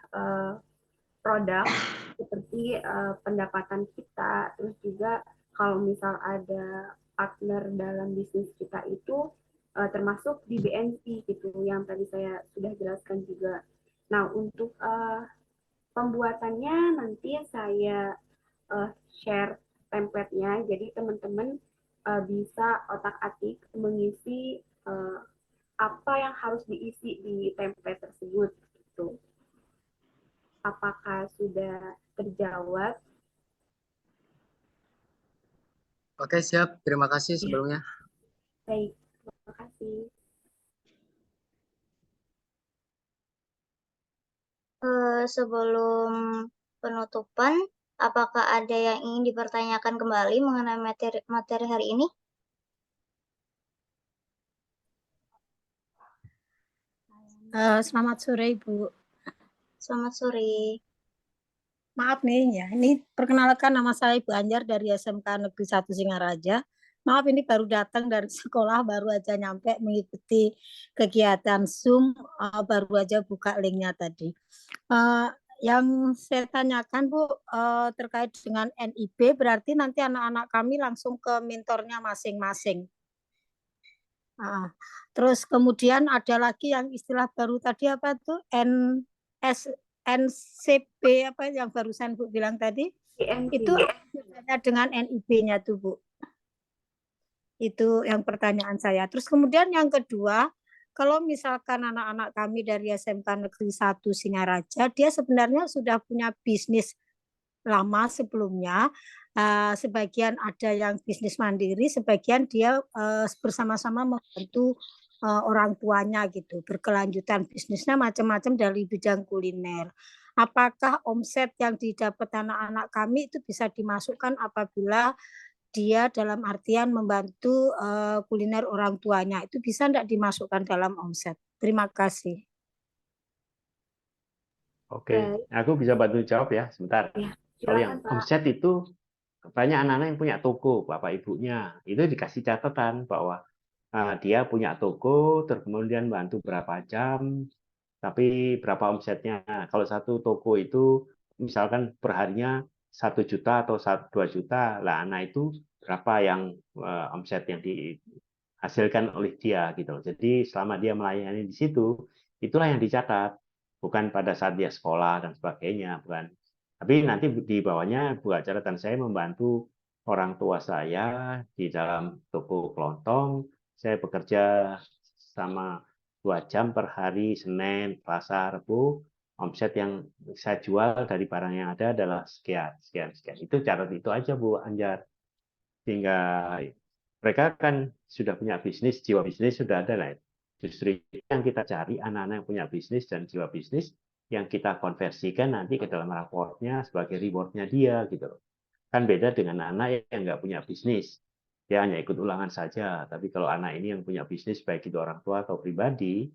Speaker 2: produk seperti pendapatan kita, terus juga kalau misal ada partner dalam bisnis kita itu termasuk di BMC gitu, yang tadi saya sudah jelaskan juga. Nah, untuk pembuatannya nanti saya share template-nya, jadi teman-teman bisa otak-atik mengisi apa yang harus diisi di template tersebut gitu. Apakah sudah terjawab?
Speaker 11: Oke, siap. Terima kasih sebelumnya.
Speaker 2: Baik, terima kasih.
Speaker 1: Sebelum penutupan, apakah ada yang ingin dipertanyakan kembali mengenai materi hari ini?
Speaker 12: Selamat sore, Ibu.
Speaker 1: Selamat sore.
Speaker 12: Maaf nih ya, ini perkenalkan nama saya Ibu Anjar dari SMK Negeri 1 Singaraja. Maaf ini baru datang dari sekolah, baru aja nyampe mengikuti kegiatan Zoom, baru aja buka linknya tadi. Yang saya tanyakan Bu, terkait dengan NIB, berarti nanti anak-anak kami langsung ke mentornya masing-masing. Terus kemudian ada lagi yang istilah baru tadi apa tuh, NCP apa yang barusan Bu bilang tadi? Itu ada dengan NIB-nya tuh Bu. Itu yang pertanyaan saya. Terus kemudian yang kedua, kalau misalkan anak-anak kami dari SMK Negeri 1 Singaraja, dia sebenarnya sudah punya bisnis lama sebelumnya. Sebagian ada yang bisnis mandiri, sebagian dia bersama-sama membantu orang tuanya gitu, berkelanjutan bisnisnya macam-macam dari bidang kuliner. Apakah omset yang didapat anak-anak kami itu bisa dimasukkan apabila dia dalam artian membantu kuliner orang tuanya, itu bisa tidak dimasukkan dalam omset? Terima kasih.
Speaker 4: Oke, aku bisa bantu jawab ya sebentar. Kalau yang omset itu banyak anak-anak yang punya toko, bapak ibunya itu dikasih catatan bahwa dia punya toko, terus kemudian bantu berapa jam, tapi berapa omsetnya. Kalau satu toko itu misalkan perharinya 1 juta atau 2 juta, lah anak itu berapa yang omset yang dihasilkan oleh dia gitu. Jadi selama dia melayani di situ, itulah yang dicatat, bukan pada saat dia sekolah dan sebagainya, bukan. Tapi nanti di bawahnya buat catatan saya membantu orang tua saya di dalam toko kelontong. Saya bekerja sama 2 jam per hari, Senin, Selasa, Rabu. Omset yang saya jual dari barang yang ada adalah sekian, sekian, sekian. Itu catat itu aja Bu Anjar. Sehingga mereka kan sudah punya bisnis, jiwa bisnis sudah ada lah. Justru yang kita cari anak-anak yang punya bisnis dan jiwa bisnis yang kita konversikan nanti ke dalam raportnya sebagai rewardnya dia gitu. Kan beda dengan anak yang nggak punya bisnis. Dia hanya ikut ulangan saja. Tapi kalau anak ini yang punya bisnis, baik itu orang tua atau pribadi,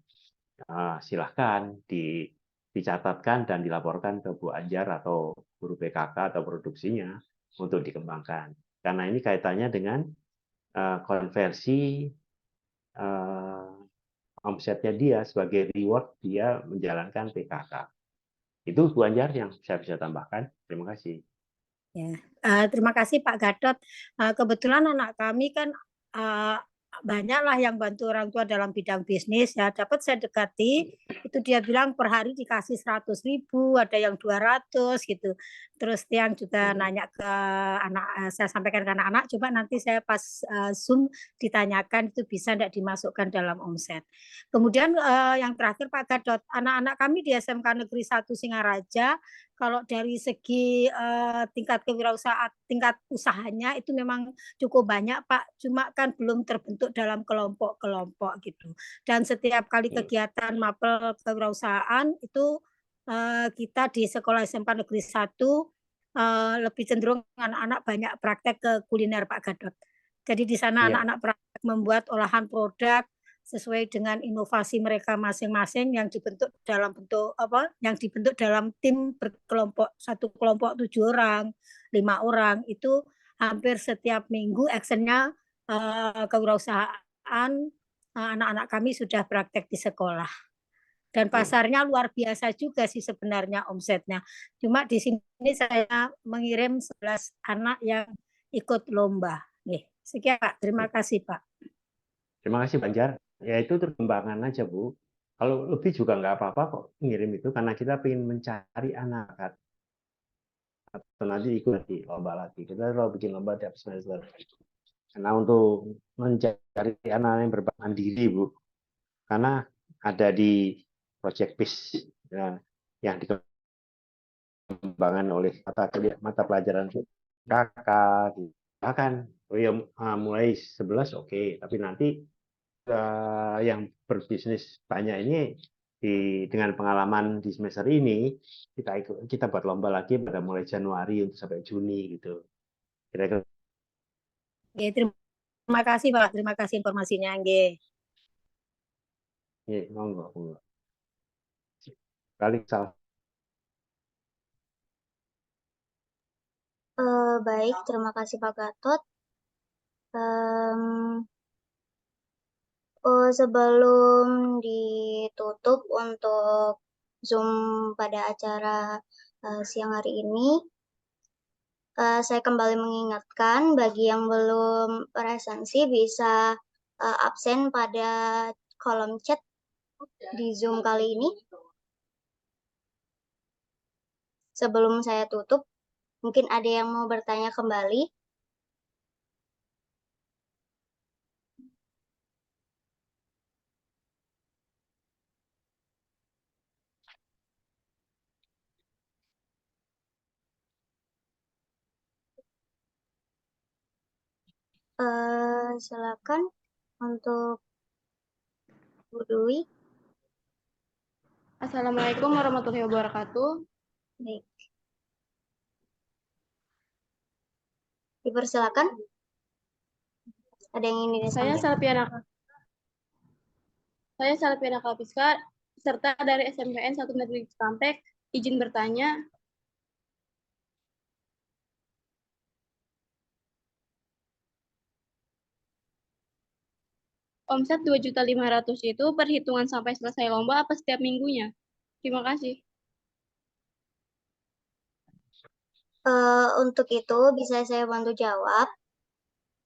Speaker 4: silahkan dicatatkan dan dilaporkan ke Bu Anjar atau guru PKK atau produksinya untuk dikembangkan. Karena ini kaitannya dengan konversi omsetnya dia sebagai reward dia menjalankan PKK. Itu Bu Anjar yang saya bisa tambahkan. Terima kasih.
Speaker 12: Ya, terima kasih Pak Gatot. Kebetulan anak kami kan banyaklah yang bantu orang tua dalam bidang bisnis ya. Dapat saya dekati, itu dia bilang per hari dikasih 100.000, ada yang 200 gitu. Terus Tiang juga nanya ke anak, saya sampaikan ke anak-anak, coba nanti saya pas Zoom ditanyakan itu bisa tidak dimasukkan dalam omset. Kemudian yang terakhir Pak Gatot, anak-anak kami di SMK Negeri 1 Singaraja, kalau dari segi tingkat kewirausahaan, tingkat usahanya itu memang cukup banyak Pak, cuma kan belum terbentuk dalam kelompok-kelompok gitu. Dan setiap kali kegiatan mapel kewirausahaan itu kita di sekolah SMK Negeri 1 lebih cenderung anak-anak banyak praktek ke kuliner Pak Gatot. Jadi di sana anak-anak praktek membuat olahan produk sesuai dengan inovasi mereka masing-masing yang dibentuk dalam bentuk apa? Yang dibentuk dalam tim berkelompok, satu kelompok 7 orang, 5 orang itu hampir setiap minggu actionnya kewirausahaan, anak-anak kami sudah praktek di sekolah. Dan pasarnya luar biasa juga sih sebenarnya omsetnya. Cuma di sini saya mengirim 11 anak yang ikut lomba. Nih, sekian Pak. Terima kasih Pak.
Speaker 4: Terima kasih Banjar. Ya itu terkembangan aja Bu. Kalau lebih juga nggak apa-apa kok ngirim itu karena kita ingin mencari anak atau nanti ikut di lomba lagi. Kita kalau bikin lomba tiap semester. Karena untuk mencari anak yang berbakat mandiri Bu. Karena ada di Project Peace ya, yang dikembangkan oleh mata pelajaran kakak gitu. Bahkan mulai 11 oke, tapi nanti yang berbisnis banyak ini dengan pengalaman di semester ini kita buat lomba lagi pada mulai Januari untuk sampai Juni gitu. Kira-kira.
Speaker 12: Oke, terima kasih Pak. Terima kasih informasinya. Nggih.
Speaker 4: Nggih, monggo. Kali salah.
Speaker 1: Baik, terima kasih Pak Gatot. Sebelum ditutup untuk Zoom pada acara siang hari ini, saya kembali mengingatkan bagi yang belum presensi bisa absen pada kolom chat di Zoom kali ini. Sebelum saya tutup, mungkin ada yang mau bertanya kembali. Silakan untuk Bu Dwi.
Speaker 13: Assalamualaikum warahmatullahi wabarakatuh.
Speaker 1: Baik. Dipersilakan. Ada yang ingin disampaikan?
Speaker 13: Saya Salpiana Kalpiska, peserta dari SMPN 1 Negeri Cikampek. Izin bertanya. Omset 2.500.000 itu perhitungan sampai selesai lomba apa setiap minggunya? Terima kasih.
Speaker 1: Untuk itu bisa saya bantu jawab.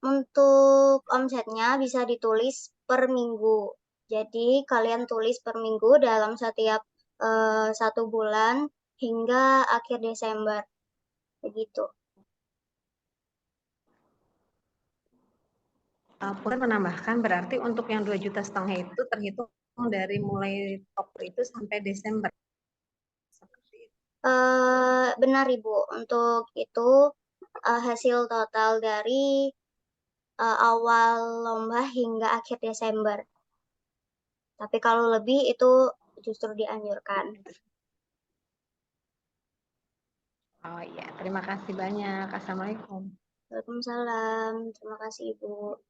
Speaker 1: Untuk omsetnya bisa ditulis per minggu. Jadi kalian tulis per minggu dalam setiap 1 bulan hingga akhir Desember. Begitu.
Speaker 14: Puan menambahkan berarti untuk yang 2,5 juta itu terhitung dari mulai Oktober itu sampai Desember.
Speaker 1: Benar Ibu, untuk itu hasil total dari awal lomba hingga akhir Desember. Tapi kalau lebih itu justru dianjurkan.
Speaker 14: Oh iya, terima kasih banyak. Assalamualaikum.
Speaker 1: Waalaikumsalam, terima kasih Ibu.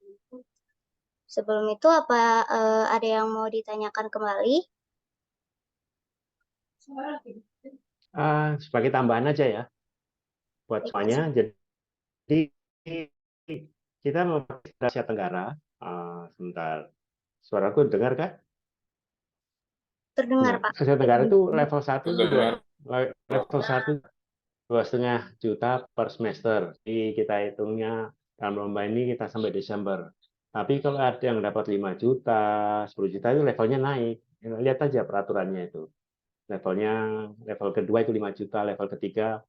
Speaker 1: Sebelum itu apa ada yang mau ditanyakan kembali?
Speaker 4: Sebagai tambahan aja ya buat semuanya. Jadi kita memakai Asia Tenggara. Sebentar, suaraku dengar kan?
Speaker 1: Terdengar Pak.
Speaker 4: Asia Tenggara itu level 1 level 1 2,5 juta per semester. Jadi kita hitungnya dalam lomba ini kita sampai Desember. Tapi kalau ada yang dapat 5 juta, 10 juta itu levelnya naik. Lihat aja peraturannya itu. Level kedua itu 5 juta, level ketiga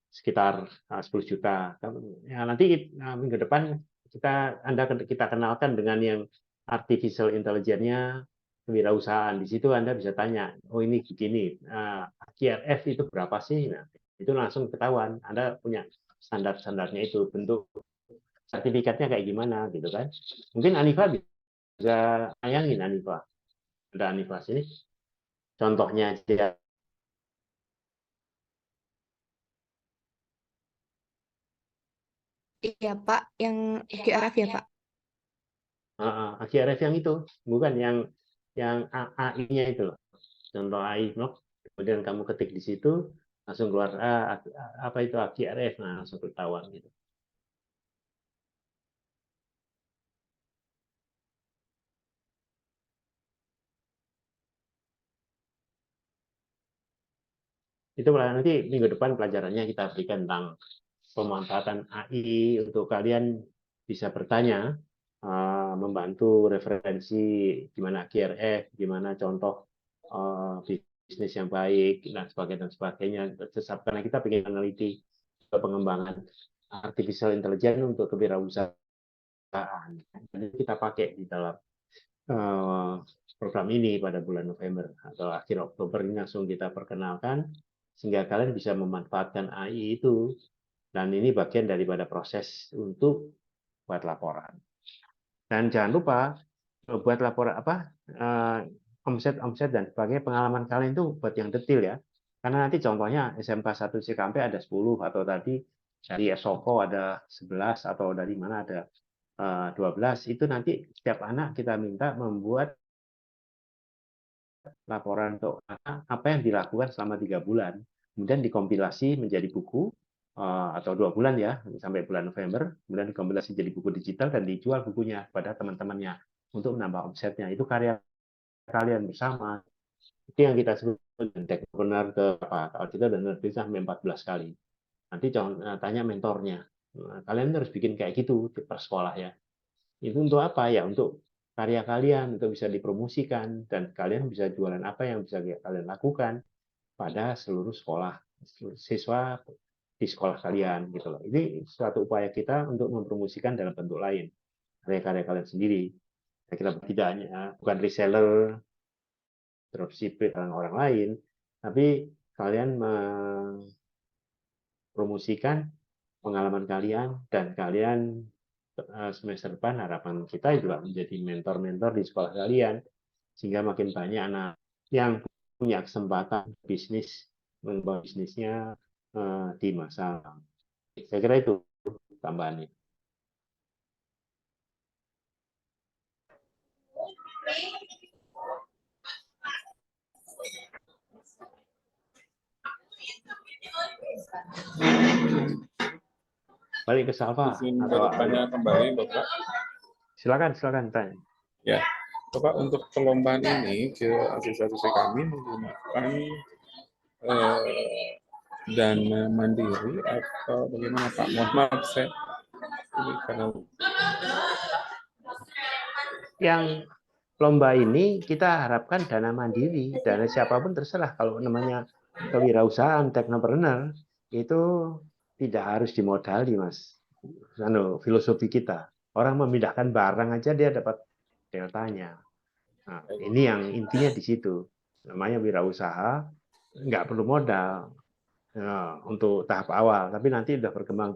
Speaker 4: sekitar 10 juta. Ya, nanti minggu depan kita kenalkan dengan yang artificial intelligence-nya kewirausahaan. Di situ Anda bisa tanya, oh ini begini, QRF itu berapa sih? Nah, itu langsung ketahuan. Anda punya standar-standarnya itu, bentuk sertifikatnya kayak gimana gitu kan. Mungkin Anifa bisa tayangin Anifa. Ada Anifa sini. Contohnya aja.
Speaker 13: Iya Pak, yang QRF ya Pak.
Speaker 4: QRF yang itu, bukan yang AI-nya itu loh. Contoh AI blok, kemudian kamu ketik di situ, langsung keluar apa itu QRF, nah langsung ketahuan gitu. Itu nanti minggu depan pelajarannya kita berikan tentang pemanfaatan AI untuk kalian bisa bertanya, membantu referensi gimana QRF, gimana contoh bisnis yang baik dan sebagainya. Karena kita ingin meneliti pengembangan artificial intelligence untuk kewirausahaan. Jadi kita pakai di dalam program ini pada bulan November atau akhir Oktober ini langsung kita perkenalkan sehingga kalian bisa memanfaatkan AI itu, dan ini bagian daripada proses untuk buat laporan. Dan jangan lupa buat laporan omset dan sebagainya, pengalaman kalian itu buat yang detail ya. Karena nanti contohnya SMK 1 Cikampek ada 10 atau tadi dari Esoko ada 11 atau dari mana ada 12, itu nanti setiap anak kita minta membuat laporan untuk apa yang dilakukan selama 3 bulan, kemudian dikompilasi menjadi buku atau 2 bulan ya, sampai bulan November, kemudian dikompilasi jadi buku digital dan dijual bukunya pada teman-temannya untuk menambah omsetnya. Itu karya kalian bersama. Itu yang kita sebut entrepreneur ke apa? Kalau kita udah menerbitkan sampai 14 kali. Nanti tanya mentornya. Kalian harus bikin kayak gitu di per sekolah ya. Itu untuk apa ya? Untuk karya kalian, untuk bisa dipromosikan, dan kalian bisa jualan apa yang bisa kalian lakukan pada seluruh sekolah, seluruh siswa di sekolah kalian gitu loh. Ini suatu upaya kita untuk mempromosikan dalam bentuk lain karya-karya kalian sendiri. Saya kira tidak hanya bukan reseller, dropshipper dan orang lain, tapi kalian mempromosikan pengalaman kalian, dan kalian semester depan harapan kita juga menjadi mentor-mentor di sekolah kalian, sehingga makin banyak anak yang punya kesempatan bisnis, mengembangkan bisnisnya di masa. Saya kira itu tambahannya. Balik ke Salva atau
Speaker 10: bertanya kembali, Bapak.
Speaker 4: Silakan tanya.
Speaker 10: Ya, Bapak, untuk perlombaan ini siswa-siswi kami menggunakan dana mandiri atau bagaimana, Pak? Mohon maaf, saya karena
Speaker 4: yang lomba ini kita harapkan dana mandiri, dana siapapun terserah. Kalau namanya kewirausahaan, teknopreneur, itu tidak harus dimodali, Mas. Filosofi kita. Orang memindahkan barang aja dia dapat deltanya. Nah, ini yang intinya di situ. Namanya wirausaha, nggak perlu modal untuk tahap awal, tapi nanti udah berkembang,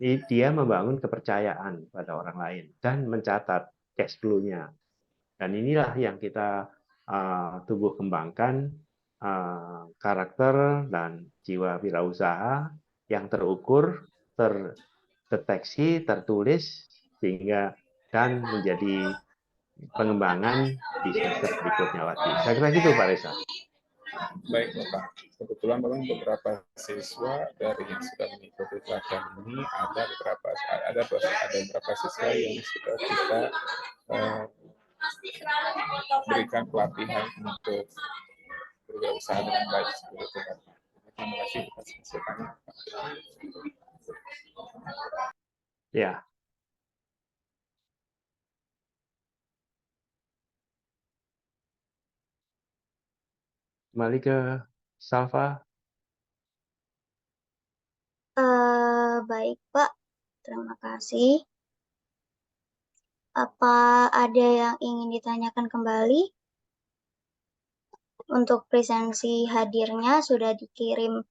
Speaker 4: dia membangun kepercayaan pada orang lain dan mencatat cash flow-nya. Dan inilah yang kita tumbuh kembangkan, karakter dan jiwa wirausaha yang terukur, terdeteksi, tertulis, sehingga dan menjadi pengembangan di semester berikutnya lagi. Saya kira gitu, Pak Reza.
Speaker 10: Baik, Bapak. Kebetulan memang beberapa siswa dari yang sudah mengikuti pelatihan ini ada beberapa siswa yang sudah kita berikan pelatihan untuk berwirausaha dengan baik seperti itu, Pak. Terima kasih atas masukannya.
Speaker 4: Ya. Kembali ke Salva.
Speaker 1: Baik, Pak. Terima kasih. Apa ada yang ingin ditanyakan kembali? Untuk presensi hadirnya sudah dikirim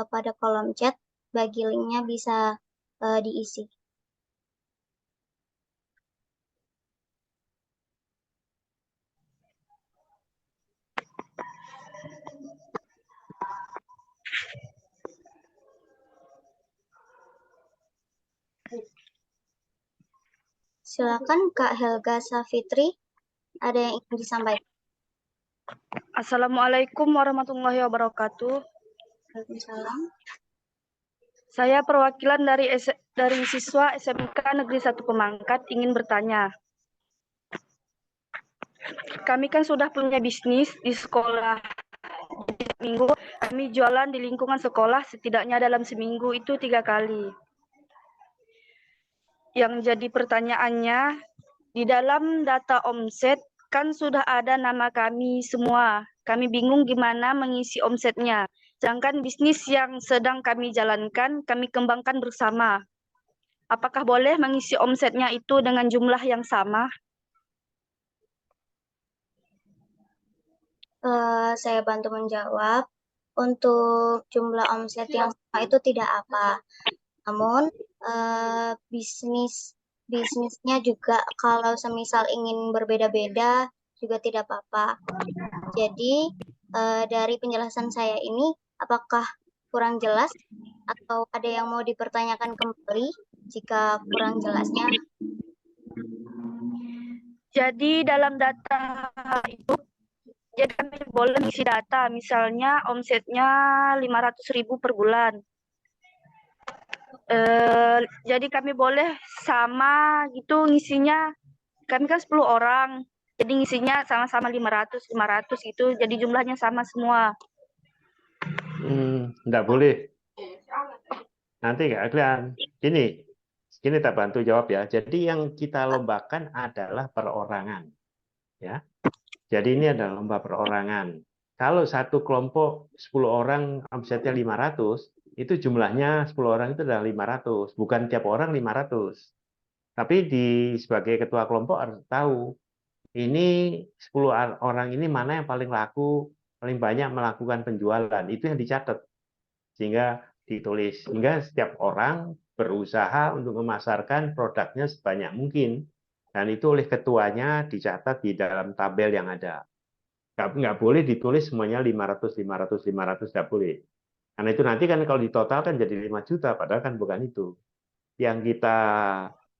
Speaker 1: pada kolom chat. Bagi linknya bisa diisi. Silakan Kak Helga Safitri, ada yang ingin disampaikan?
Speaker 15: Assalamualaikum warahmatullahi wabarakatuh.
Speaker 1: Waalaikumsalam.
Speaker 15: Saya perwakilan dari siswa SMK Negeri 1 Pemangkat ingin bertanya. Kami kan sudah punya bisnis di sekolah. minggu kami jualan di lingkungan sekolah setidaknya dalam seminggu itu 3 kali. Yang jadi pertanyaannya, di dalam data omset kan sudah ada nama kami semua. Kami bingung gimana mengisi omsetnya. Sedangkan bisnis yang sedang kami jalankan, kami kembangkan bersama. Apakah boleh mengisi omsetnya itu dengan jumlah yang sama?
Speaker 1: Saya bantu menjawab. Untuk jumlah omset yang sama itu tidak apa. Namun bisnisnya juga kalau semisal ingin berbeda-beda juga tidak apa-apa. Jadi dari penjelasan saya ini, apakah kurang jelas atau ada yang mau dipertanyakan kembali? Jika kurang jelasnya.
Speaker 15: Jadi dalam data itu, jadi kami boleh isi data, misalnya omsetnya 500.000 per bulan. Jadi kami boleh sama gitu ngisinya, kami kan 10 orang, jadi ngisinya sama-sama 500 gitu, jadi jumlahnya sama semua.
Speaker 4: Enggak boleh. Nanti nggak kelihatan. Gini tak bantu jawab ya. Jadi yang kita lombakan adalah perorangan. Ya. Jadi ini adalah lomba perorangan. Kalau satu kelompok 10 orang omsetnya 500, itu jumlahnya 10 orang itu adalah 500, bukan tiap orang 500. Tapi sebagai ketua kelompok harus tahu, ini 10 orang ini mana yang paling laku, paling banyak melakukan penjualan, itu yang dicatat. Sehingga ditulis, sehingga setiap orang berusaha untuk memasarkan produknya sebanyak mungkin. Dan itu oleh ketuanya dicatat di dalam tabel yang ada. Nggak boleh ditulis semuanya 500, 500, 500, nggak boleh. Karena itu nanti kan kalau ditotalkan jadi 5 juta, padahal kan bukan itu. Yang kita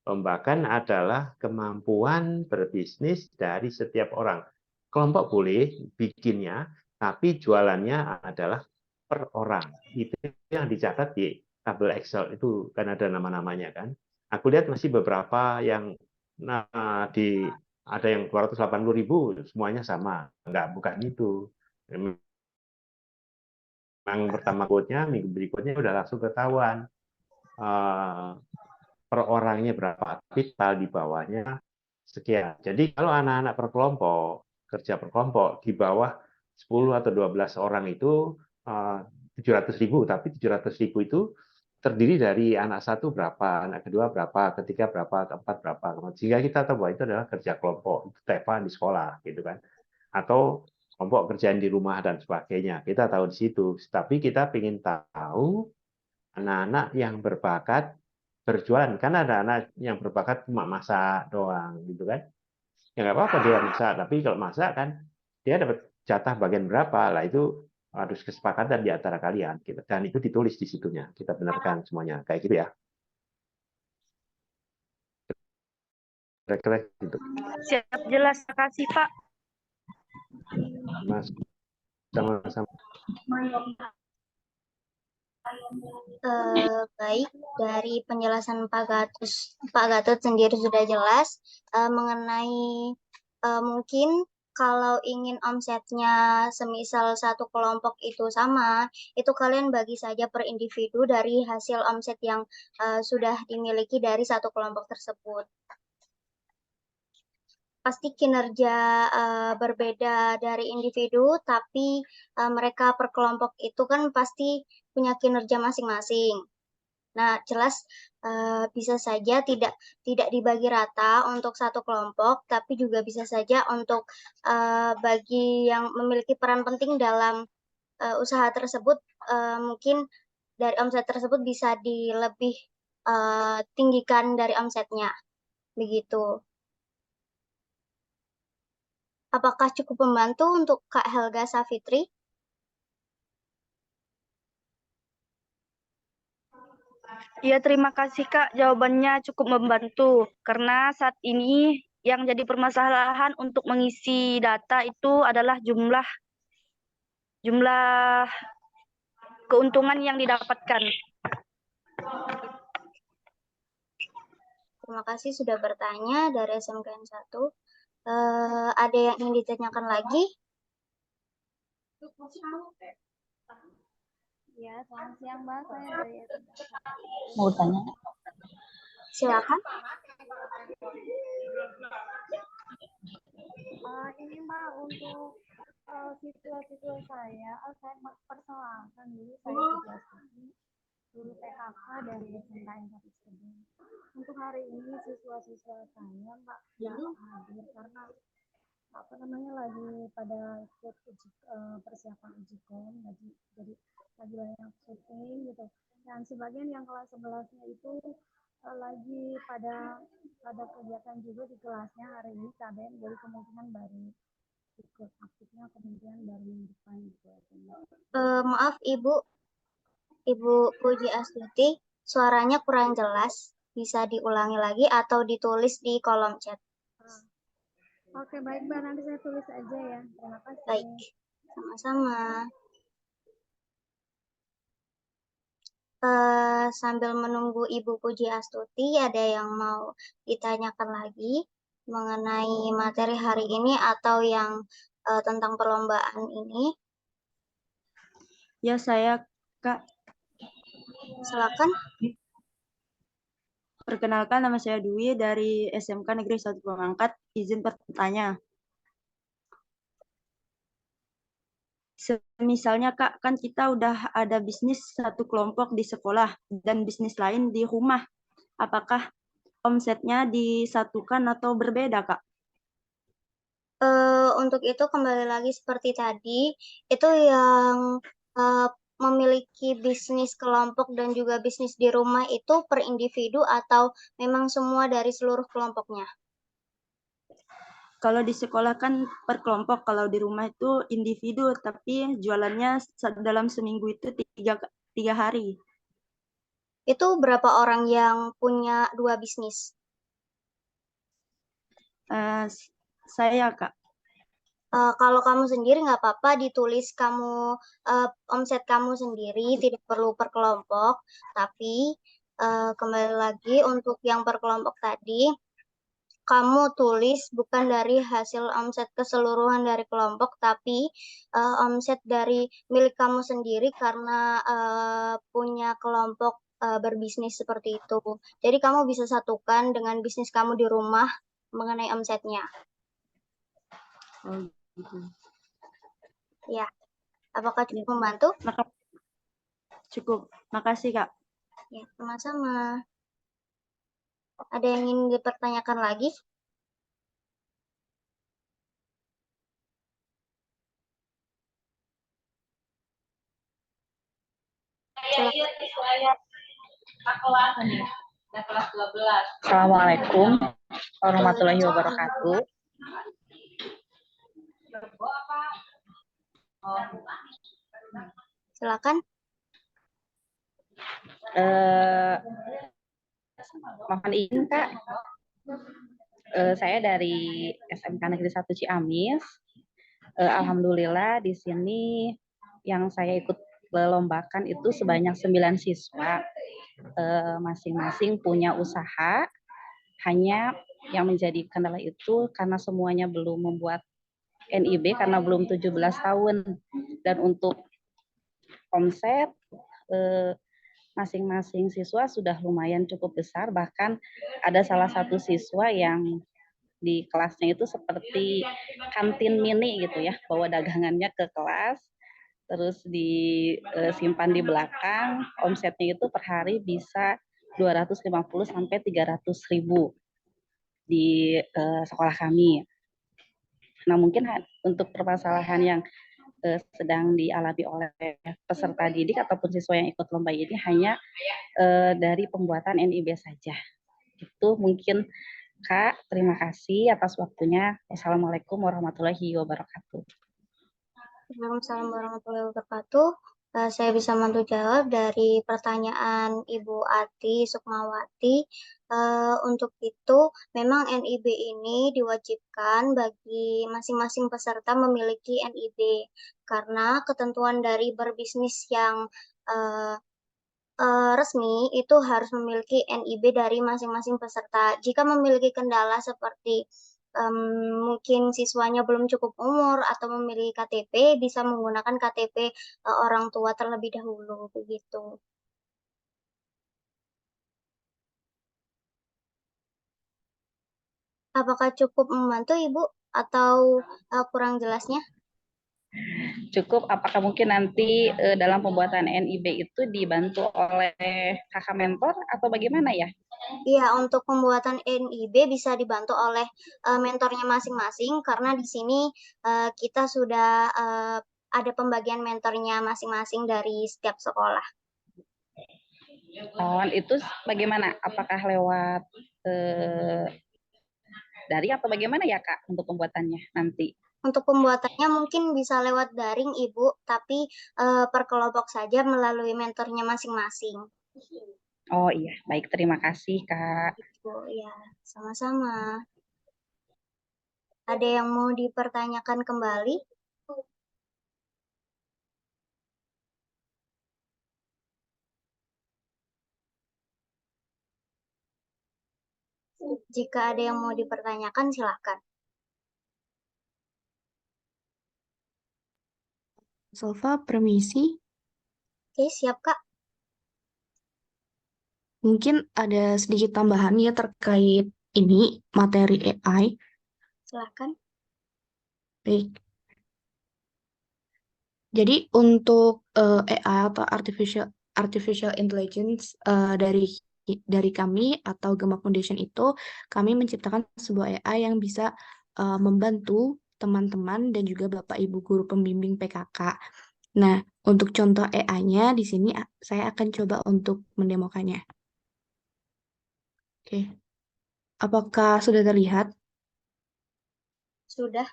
Speaker 4: lombakan adalah kemampuan berbisnis dari setiap orang. Kelompok boleh bikinnya, tapi jualannya adalah per orang. Itu yang dicatat di tabel Excel itu kan ada nama-namanya kan. Aku lihat masih beberapa yang ada yang 280.000 semuanya sama. Bukan itu. Memang pertama quote-nya, minggu berikutnya udah langsung ketahuan per orangnya berapa, total di bawahnya sekian. Jadi kalau anak-anak per kelompok, kerja per kelompok di bawah 10 atau 12 orang itu 700.000, tapi 700.000 itu terdiri dari anak satu berapa, anak kedua berapa, ketiga berapa, keempat berapa. Sehingga kita tahu bahwa itu adalah kerja kelompok, itu TEPA di sekolah, gitu kan. Atau kelompok kerjaan di rumah dan sebagainya. Kita tahu di situ. Tapi kita ingin tahu anak-anak yang berbakat berjualan. Kan ada anak yang berbakat cuma masak doang, gitu kan. Ya nggak apa-apa dia masak, tapi kalau masak kan dia dapat jatah bagian berapa, lah itu harus kesepakatan di antara kalian, gitu. Dan itu ditulis di situnya, kita benarkan semuanya, kayak gitu ya. Kira-kira gitu.
Speaker 15: Siap, jelas, makasih Pak.
Speaker 4: Mas, sama-sama.
Speaker 1: Baik, dari penjelasan Pak Gatot sendiri sudah jelas mengenai mungkin kalau ingin omsetnya semisal satu kelompok itu sama, itu kalian bagi saja per individu dari hasil omset yang sudah dimiliki dari satu kelompok tersebut. Pasti kinerja berbeda dari individu, tapi mereka per kelompok itu kan pasti punya kinerja masing-masing. Nah, jelas bisa saja tidak dibagi rata untuk satu kelompok, tapi juga bisa saja untuk bagi yang memiliki peran penting dalam usaha tersebut, mungkin dari omset tersebut bisa dilebih tinggikan dari omsetnya, begitu. Apakah cukup membantu untuk Kak Helga Safitri?
Speaker 15: Iya, terima kasih Kak. Jawabannya cukup membantu. Karena saat ini yang jadi permasalahan untuk mengisi data itu adalah jumlah keuntungan yang didapatkan.
Speaker 1: Terima kasih sudah bertanya dari SMKN 1. Ada yang ingin ditanyakan lagi?
Speaker 16: Ya, selamat siang Mbak. Saya dari SMK.
Speaker 8: Mau tanya?
Speaker 1: Silakan.
Speaker 16: Ini Mbak untuk siswa-siswa saya persoalkan dulu saya 13 guru PKK dari SMKN 1 Kedung. Untuk hari ini siswa-siswa saya Mbak nggak hadir karena lagi pada ikut persiapan uji kom, jadi lagi banyak syuting gitu. Dan sebagian yang kelas 11-nya itu lagi pada kegiatan juga di kelasnya hari ini KBM, jadi kemungkinan baru ikut aktifnya kemungkinan baru minggu depan gitu.
Speaker 1: Maaf Ibu Puji Astuti, suaranya kurang jelas. Bisa diulangi lagi atau ditulis di kolom chat.
Speaker 16: Oke, baik Mbak, nanti saya tulis aja ya. Terima kasih.
Speaker 1: Baik, sama-sama. Sambil menunggu Ibu Puji Astuti, ada yang mau ditanyakan lagi mengenai materi hari ini atau yang tentang perlombaan ini?
Speaker 17: Ya, saya Kak.
Speaker 1: Silakan.
Speaker 17: Perkenalkan, nama saya Dwi dari SMK Negeri 1 Pemangkat. Izin bertanya. Misalnya Kak, kan kita udah ada bisnis satu kelompok di sekolah dan bisnis lain di rumah. Apakah omsetnya disatukan atau berbeda Kak?
Speaker 1: Untuk itu kembali lagi seperti tadi, itu yang memiliki bisnis kelompok dan juga bisnis di rumah itu per individu atau memang semua dari seluruh kelompoknya?
Speaker 17: Kalau di sekolah kan per kelompok, kalau di rumah itu individu, tapi jualannya dalam seminggu itu tiga hari.
Speaker 1: Itu berapa orang yang punya 2 bisnis?
Speaker 17: Saya Kak.
Speaker 1: Kalau kamu sendiri nggak apa-apa ditulis kamu omset kamu sendiri, tidak perlu per kelompok. Tapi kembali lagi untuk yang per kelompok tadi, kamu tulis bukan dari hasil omset keseluruhan dari kelompok, tapi omset dari milik kamu sendiri karena punya kelompok berbisnis seperti itu. Jadi kamu bisa satukan dengan bisnis kamu di rumah mengenai omsetnya.
Speaker 17: Oh, gitu.
Speaker 1: Ya, apakah cukup membantu?
Speaker 17: Cukup, makasih Kak.
Speaker 1: Ya, sama-sama. Ada yang ingin dipertanyakan lagi?
Speaker 18: Assalamualaikum warahmatullahi wabarakatuh.
Speaker 1: Silakan.
Speaker 18: Mohon izin Kak, saya dari SMK Negeri 1 Ciamis. Alhamdulillah di sini yang saya ikut lombakan itu sebanyak 9 siswa. Masing-masing punya usaha. Hanya yang menjadi kendala itu karena semuanya belum membuat NIB karena belum 17 tahun. Dan untuk omset masing-masing siswa sudah lumayan cukup besar, bahkan ada salah satu siswa yang di kelasnya itu seperti kantin mini gitu ya, bawa dagangannya ke kelas, terus disimpan di belakang, omsetnya itu per hari bisa 250 sampai 300 ribu di sekolah kami. Nah mungkin untuk permasalahan yang sedang dialami oleh peserta didik ataupun siswa yang ikut lomba ini hanya dari pembuatan NIB saja. Itu mungkin Kak, terima kasih atas waktunya. Wassalamualaikum warahmatullahi wabarakatuh.
Speaker 1: Waalaikumsalam warahmatullahi wabarakatuh. Saya bisa bantu jawab dari pertanyaan Ibu Ati Sukmawati. Untuk itu, memang NIB ini diwajibkan bagi masing-masing peserta memiliki NIB karena ketentuan dari berbisnis yang resmi itu harus memiliki NIB dari masing-masing peserta. Jika memiliki kendala seperti mungkin siswanya belum cukup umur atau memiliki KTP, bisa menggunakan KTP orang tua terlebih dahulu, begitu. Apakah cukup membantu, Ibu, atau kurang jelasnya?
Speaker 18: Cukup, apakah mungkin nanti dalam pembuatan NIB itu dibantu oleh kakak mentor atau bagaimana ya?
Speaker 1: Iya, untuk pembuatan NIB bisa dibantu oleh mentornya masing-masing karena di sini kita sudah ada pembagian mentornya masing-masing dari setiap sekolah.
Speaker 18: Oh, itu bagaimana? Apakah lewat dari atau bagaimana ya Kak untuk pembuatannya nanti?
Speaker 1: Untuk pembuatannya mungkin bisa lewat daring, Ibu, tapi per kelompok saja melalui mentornya masing-masing.
Speaker 18: Oh iya, baik, terima kasih Kak.
Speaker 1: Ibu, ya, sama-sama. Ada yang mau dipertanyakan kembali? Jika ada yang mau dipertanyakan, silakan.
Speaker 19: Solva, permisi.
Speaker 1: Oke, siap, Kak.
Speaker 19: Mungkin ada sedikit tambahan ya terkait ini, materi AI.
Speaker 1: Silakan.
Speaker 19: Baik. Jadi untuk AI atau artificial intelligence dari kami atau Gema Foundation itu, kami menciptakan sebuah AI yang bisa membantu teman-teman dan juga Bapak Ibu guru pembimbing PKK. Nah, untuk contoh AI-nya di sini saya akan coba untuk mendemokannya. Oke. Apakah sudah terlihat?
Speaker 1: Sudah.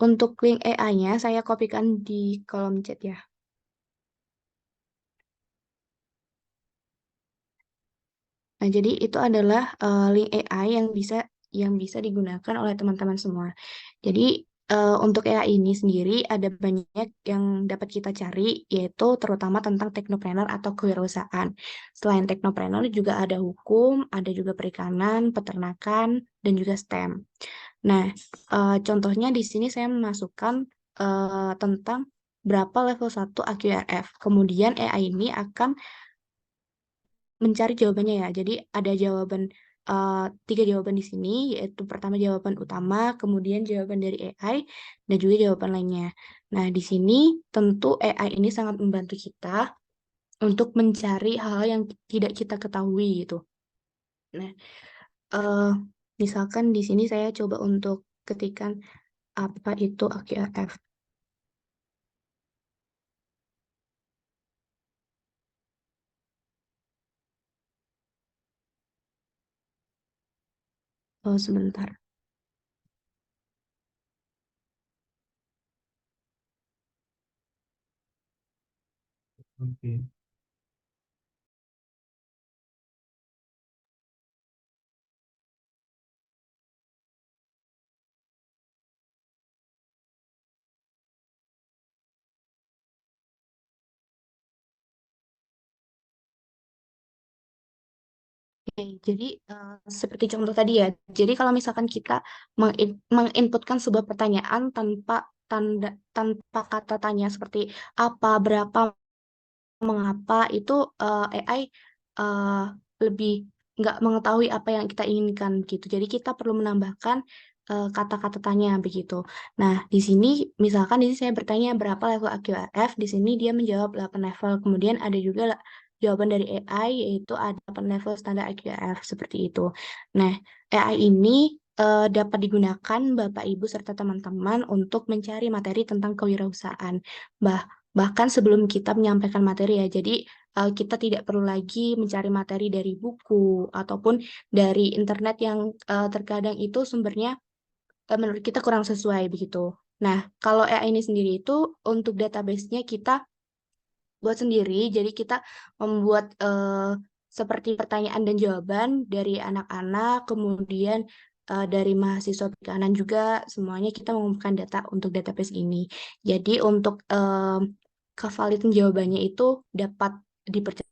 Speaker 19: Untuk link AI-nya saya kopikan di kolom chat ya. Nah, jadi itu adalah link AI yang bisa digunakan oleh teman-teman semua. Jadi untuk AI ini sendiri ada banyak yang dapat kita cari, yaitu terutama tentang teknopreneur atau kewirausahaan. Selain teknopreneur juga ada hukum, ada juga perikanan, peternakan, dan juga STEM. Nah, contohnya di sini saya memasukkan tentang berapa level 1 AQRF. Kemudian AI ini akan mencari jawabannya ya. Jadi ada jawaban 3 jawaban di sini, yaitu pertama jawaban utama, kemudian jawaban dari AI, dan juga jawaban lainnya. Nah, di sini tentu AI ini sangat membantu kita untuk mencari hal yang tidak kita ketahui gitu. Nah, misalkan di sini saya coba untuk ketikkan apa itu AQRF. Oh, sebentar.
Speaker 10: Oke.
Speaker 19: Oke, jadi seperti contoh tadi ya. Jadi kalau misalkan kita menginputkan sebuah pertanyaan tanpa kata tanya seperti apa, berapa, mengapa, itu AI eh, lebih nggak mengetahui apa yang kita inginkan gitu. Jadi kita perlu menambahkan kata-kata tanya begitu. Nah, di sini misalkan di sini saya bertanya berapa level AQRF, di sini dia menjawab 8 level. Kemudian ada juga jawaban dari AI yaitu ada 8 level standar AQRF seperti itu. Nah, AI ini dapat digunakan Bapak Ibu serta teman-teman untuk mencari materi tentang kewirausahaan. Bahkan sebelum kita menyampaikan materi ya. Jadi kita tidak perlu lagi mencari materi dari buku ataupun dari internet yang terkadang itu sumbernya menurut kita kurang sesuai begitu. Nah, kalau AI ini sendiri itu untuk database-nya kita buat sendiri. Jadi kita membuat seperti pertanyaan dan jawaban dari anak-anak, kemudian dari mahasiswa perikanan juga, semuanya kita mengumpulkan data untuk database ini. Jadi untuk kevalidan jawabannya itu dapat dipercaya.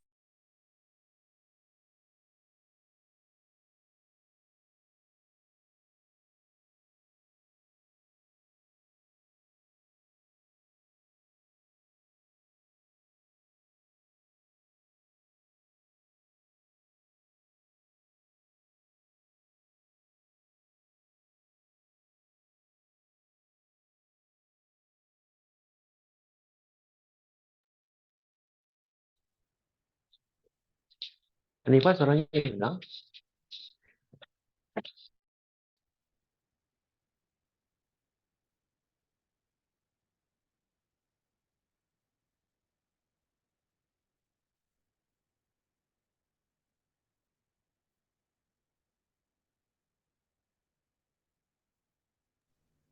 Speaker 4: Hanifa suaranya hilang.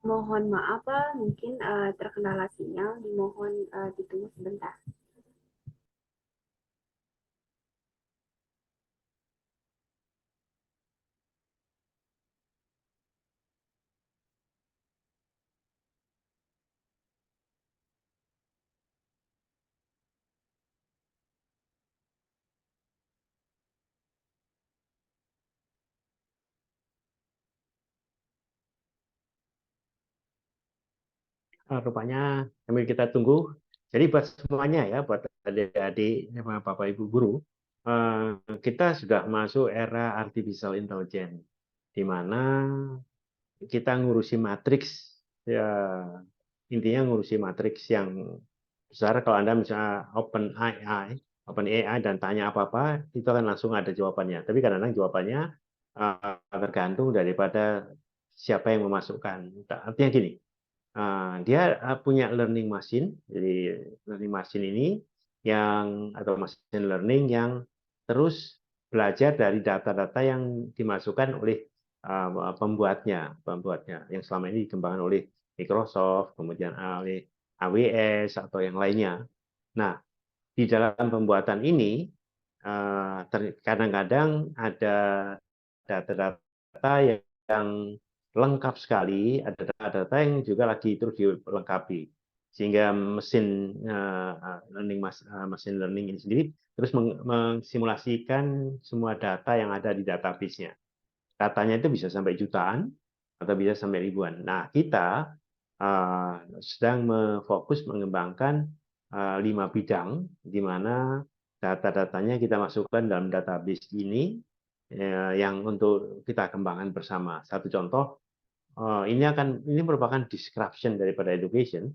Speaker 2: Mohon maaf Pak, mungkin terkendala sinyal, dimohon ditunggu sebentar.
Speaker 4: Rupanya sambil kita tunggu. Jadi buat semuanya ya, buat adik-adik, Bapak Ibu guru, kita sudah masuk era artificial intelligence, di mana kita ngurusi matriks, ya intinya ngurusi matriks yang besar. Kalau Anda misalnya OpenAI dan tanya apa-apa, itu akan langsung ada jawabannya. Tapi kadang-kadang jawabannya tergantung daripada siapa yang memasukkan. Artinya gini, dia punya learning machine. Jadi learning machine ini atau machine learning yang terus belajar dari data-data yang dimasukkan oleh pembuatnya yang selama ini dikembangkan oleh Microsoft, kemudian oleh AWS atau yang lainnya. Nah, di dalam pembuatan ini kadang-kadang ada data-data yang lengkap sekali, ada data-data yang juga lagi terus dilengkapi, sehingga machine learning ini sendiri terus mensimulasikan semua data yang ada di database-nya. Datanya itu bisa sampai jutaan atau bisa sampai ribuan. Nah, kita sedang fokus mengembangkan 5 bidang di mana data-datanya kita masukkan dalam database ini yang untuk kita kembangkan bersama. Satu contoh, ini merupakan disruption daripada education,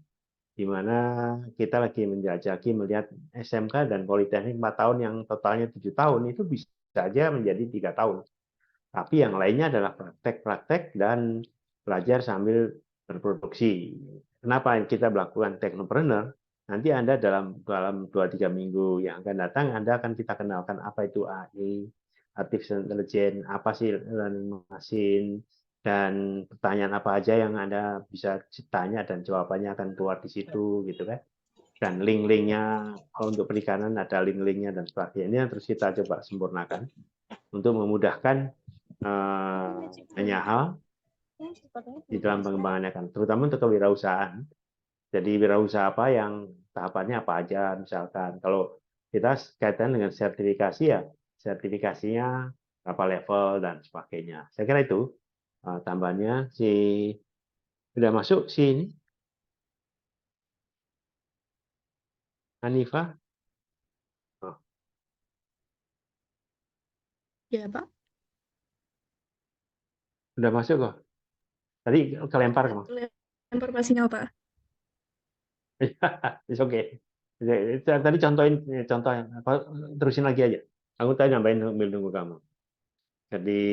Speaker 4: di mana kita lagi menjajaki melihat SMK dan Politeknik 4 tahun yang totalnya 7 tahun itu bisa saja menjadi 3 tahun. Tapi yang lainnya adalah praktek-praktek dan belajar sambil berproduksi. Kenapa kita melakukan technopreneur? Nanti Anda dalam 2-3 minggu yang akan datang, Anda akan kita kenalkan apa itu AI, artificial intelligence, apa sih learning machine, dan pertanyaan apa aja yang Anda bisa tanya dan jawabannya akan keluar di situ, gitu kan? Dan link-linknya untuk perikanan ada link-linknya dan sebagainya. Ini yang terus kita coba sempurnakan untuk memudahkan banyak hal di dalam pengembangannya kan, terutama untuk kewirausahaan. Jadi wirausaha apa yang tahapannya apa aja, misalkan kalau kita kaitan dengan sertifikasi ya, sertifikasinya berapa level dan sebagainya. Saya kira itu tambahannya. Sudah masuk ini Hanifa? Oh.
Speaker 19: Ya, Pak.
Speaker 4: Sudah masuk kok. Tadi kelempar kok.
Speaker 19: Lempar sinyal, Pak.
Speaker 4: It's okay. Tadi contohin contoh, terusin lagi aja. Aku tadi nambahin sambil nunggu kamu. Jadi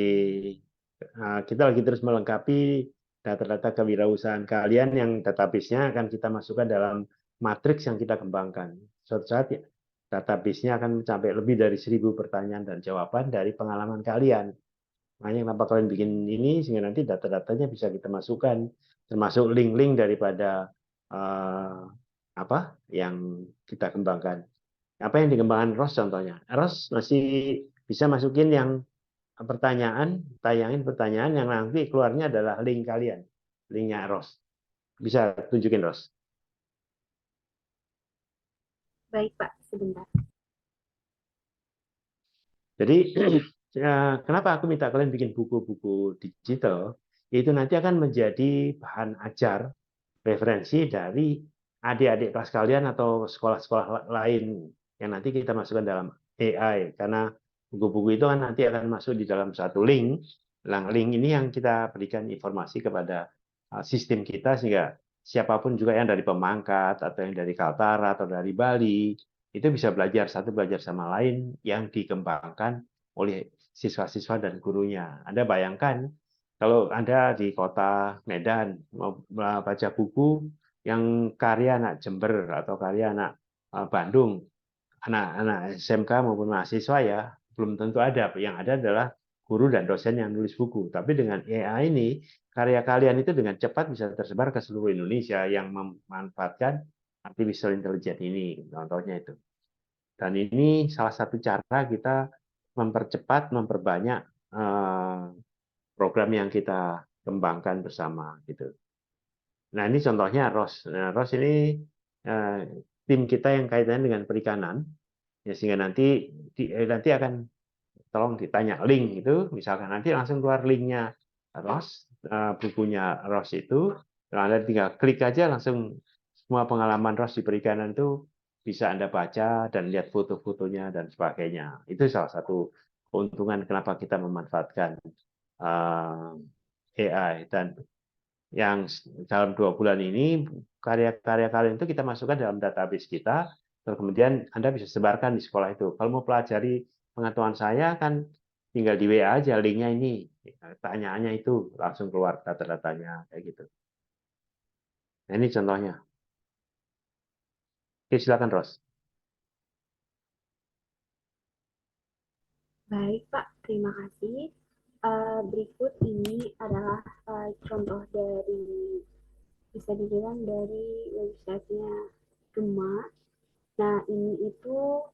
Speaker 4: kita lagi terus melengkapi data-data kewirausahaan kalian yang database-nya akan kita masukkan dalam matriks yang kita kembangkan. Suatu saat database-nya akan mencapai lebih dari 1.000 pertanyaan dan jawaban dari pengalaman kalian. Makanya kenapa kalian bikin ini, sehingga nanti data-datanya bisa kita masukkan, termasuk link-link daripada apa yang kita kembangkan. Apa yang dikembangkan Ros contohnya. Ros masih bisa masukin yang tayangin pertanyaan yang nanti keluarnya adalah link kalian, linknya Ros. Bisa tunjukin Ros.
Speaker 2: Baik Pak, sebentar.
Speaker 4: Jadi kenapa aku minta kalian bikin buku-buku digital, itu nanti akan menjadi bahan ajar, referensi dari adik-adik kelas kalian atau sekolah-sekolah lain yang nanti kita masukkan dalam AI, karena buku-buku itu kan nanti akan masuk di dalam satu link. Link ini yang kita berikan informasi kepada sistem kita, sehingga siapapun juga yang dari Pemangkat atau yang dari Kaltara atau dari Bali itu bisa belajar satu belajar sama lain yang dikembangkan oleh siswa-siswa dan gurunya. Anda bayangkan kalau Anda di kota Medan mau baca buku yang karya anak Jember atau karya anak Bandung, anak-anak SMK maupun mahasiswa ya, belum tentu ada. Yang ada adalah guru dan dosen yang nulis buku. Tapi dengan AI ini, karya kalian itu dengan cepat bisa tersebar ke seluruh Indonesia yang memanfaatkan artificial intelligence ini, contohnya itu. Dan ini salah satu cara kita mempercepat, memperbanyak program yang kita kembangkan bersama gitu. Nah ini contohnya ROS. Nah, ROS ini tim kita yang kaitannya dengan perikanan, ya sehingga nanti akan tolong ditanya link itu, misalkan nanti langsung keluar linknya ROS, bukunya ROS itu, Anda tinggal klik aja langsung semua pengalaman ROS di perikanan itu bisa Anda baca dan lihat foto-fotonya dan sebagainya. Itu salah satu keuntungan kenapa kita memanfaatkan AI. Dan yang dalam 2 bulan ini karya-karya kalian itu kita masukkan dalam database kita, terus kemudian Anda bisa sebarkan di sekolah itu. Kalau mau pelajari pengetahuan saya kan tinggal di WA aja linknya ini, tanyaannya itu langsung keluar data-datanya kayak gitu. Nah, ini contohnya. Oke, silakan Ros.
Speaker 2: Baik Pak, terima kasih. Berikut ini adalah contoh dari, bisa dibilang dari websitenya Gema. Nah ini itu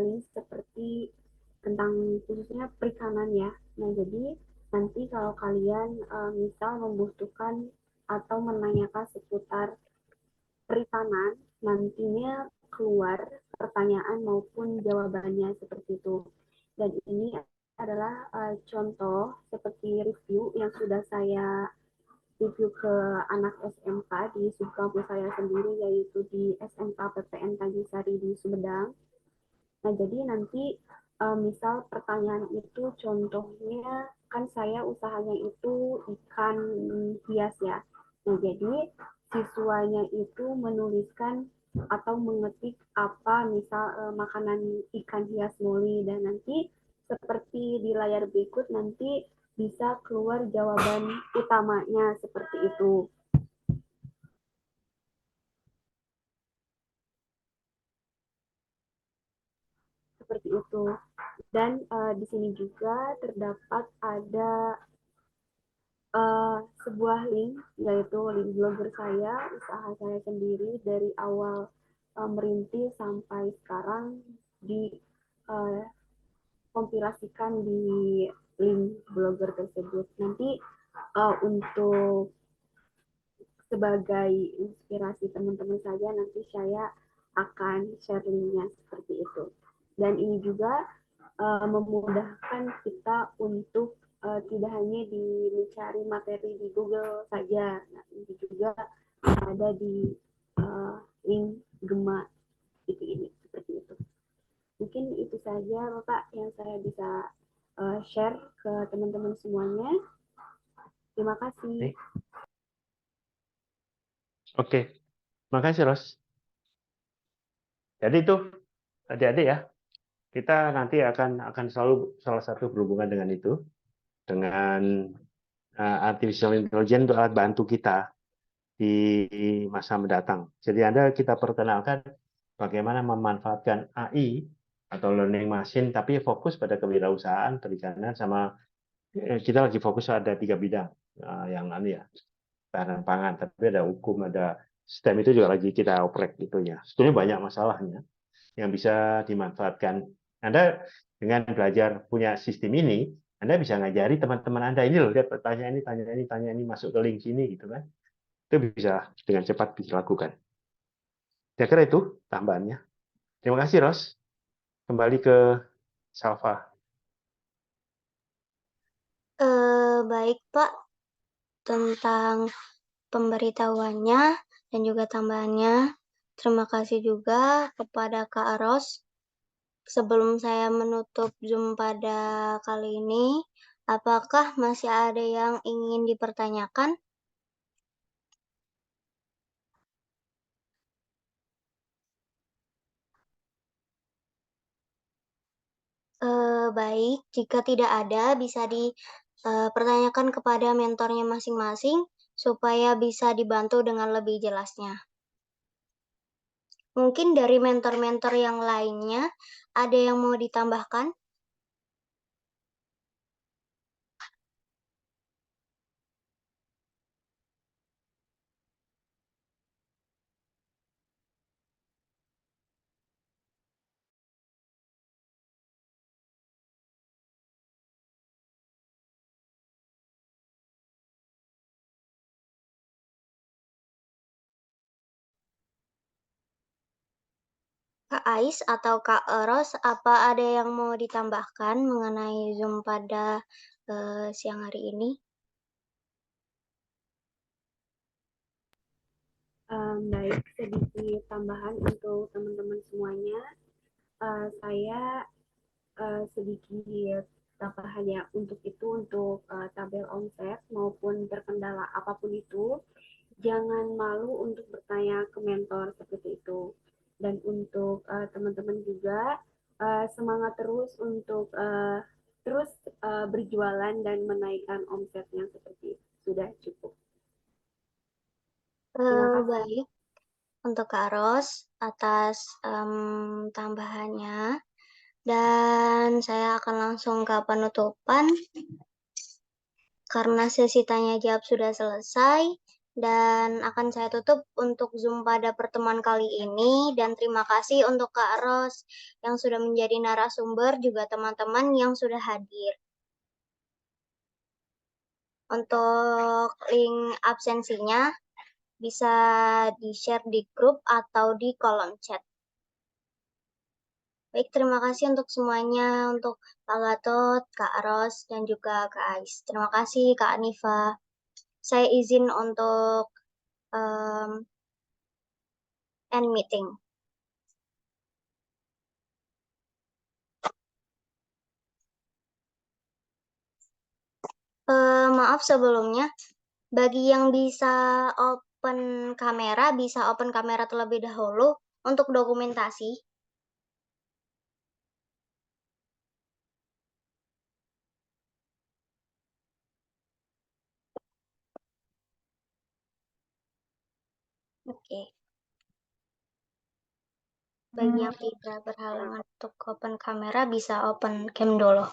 Speaker 2: link seperti tentang khususnya perikanan ya. Nah jadi nanti kalau kalian misal membutuhkan atau menanyakan seputar perikanan, nantinya keluar pertanyaan maupun jawabannya seperti itu. Dan ini adalah contoh seperti review yang sudah saya review ke anak SMK di subkampus saya sendiri, yaitu di SMK PTN Tanjung Sari di Sumedang. Nah, jadi nanti misal pertanyaan itu contohnya, kan saya usahanya itu ikan hias ya. Nah, jadi siswanya itu menuliskan atau mengetik apa misal makanan ikan hias moli, dan nanti seperti di layar berikut nanti bisa keluar jawaban utamanya seperti itu. Seperti itu. Dan di sini juga terdapat ada sebuah link, yaitu link blogger saya, usaha saya sendiri dari awal merintis sampai sekarang kompilasikan di link blogger tersebut. Nanti untuk sebagai inspirasi teman-teman saja, nanti saya akan share linknya seperti itu. Dan ini juga memudahkan kita untuk tidak hanya mencari materi di Google saja, nah, ini juga ada di link Gema ini seperti itu. Mungkin itu saja Bapak yang saya bisa share ke teman-teman semuanya. Terima kasih.
Speaker 4: Oke, makasih Ros. Jadi itu adik-adik ya, kita nanti akan selalu salah satu berhubungan dengan itu, dengan artificial intelligence untuk alat bantu kita di masa mendatang. Jadi kita perkenalkan bagaimana memanfaatkan AI atau learning machine, tapi fokus pada kewirausahaan, perikanan, sama kita lagi fokus ada 3 bidang yang ya, tahanan pangan, tapi ada hukum, ada STEM itu juga lagi kita oprek itunya. Sebetulnya banyak masalahnya yang bisa dimanfaatkan. Anda dengan belajar punya sistem ini, Anda bisa ngajari teman-teman Anda, ini loh, lihat tanya ini, masuk ke link sini gitu kan. Itu bisa dengan cepat dilakukan. Saya kira itu tambahannya. Terima kasih Ros. Kembali ke Salva.
Speaker 1: Baik Pak, tentang pemberitahuannya dan juga tambahannya. Terima kasih juga kepada Kak Ros. Sebelum saya menutup Zoom pada kali ini, apakah masih ada yang ingin dipertanyakan? Baik, jika tidak ada, bisa dipertanyakan kepada mentornya masing-masing supaya bisa dibantu dengan lebih jelasnya. Mungkin dari mentor-mentor yang lainnya, ada yang mau ditambahkan? Kak Ais atau Kak Eros, apa ada yang mau ditambahkan mengenai Zoom pada siang hari ini?
Speaker 2: Baik, sedikit tambahan untuk teman-teman semuanya. Saya sedikit tambahan ya untuk itu, untuk tabel omset maupun terkendala apapun itu, jangan malu untuk bertanya ke mentor seperti itu. Dan untuk teman-teman juga semangat terus untuk terus berjualan dan menaikkan omsetnya seperti itu. Sudah cukup. Terima kasih.
Speaker 1: Baik, untuk Kak Ros atas tambahannya. Dan saya akan langsung ke penutupan. Karena sesi tanya jawab sudah selesai, dan akan saya tutup untuk Zoom pada pertemuan kali ini. Dan terima kasih untuk Kak Ros yang sudah menjadi narasumber, juga teman-teman yang sudah hadir. Untuk link absensinya bisa di-share di grup atau di kolom chat. Baik, terima kasih untuk semuanya, untuk Kak Gatot, Kak Ros, dan juga Kak Ais. Terima kasih Kak Anifa. Saya izin untuk end meeting. Maaf sebelumnya, bagi yang bisa open kamera, bisa open kamera terlebih dahulu untuk dokumentasi. Oke. Bagi yang tidak berhalangan untuk open kamera, bisa open cam dulu.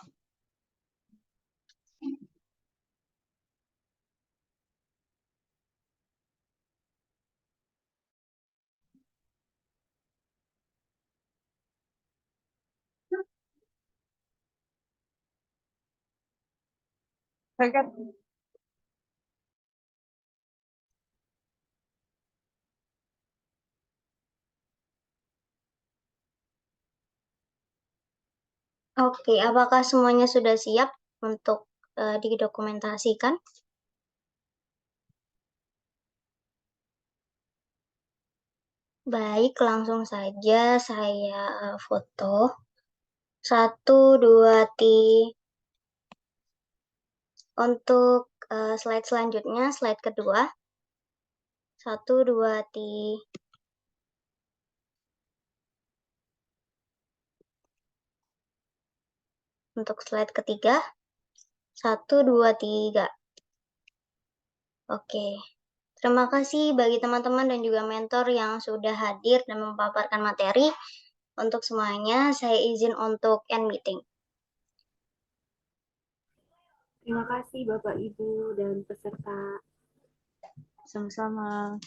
Speaker 1: Oke, apakah semuanya sudah siap untuk didokumentasikan? Baik, langsung saja saya foto. 1, 2, 3. Untuk slide selanjutnya, slide kedua. 1, 2, 3. Untuk slide ketiga. 1, 2, 3. Oke. Terima kasih bagi teman-teman dan juga mentor yang sudah hadir dan memaparkan materi. Untuk semuanya, saya izin untuk end meeting.
Speaker 2: Terima kasih Bapak, Ibu, dan peserta.
Speaker 17: Sama-sama.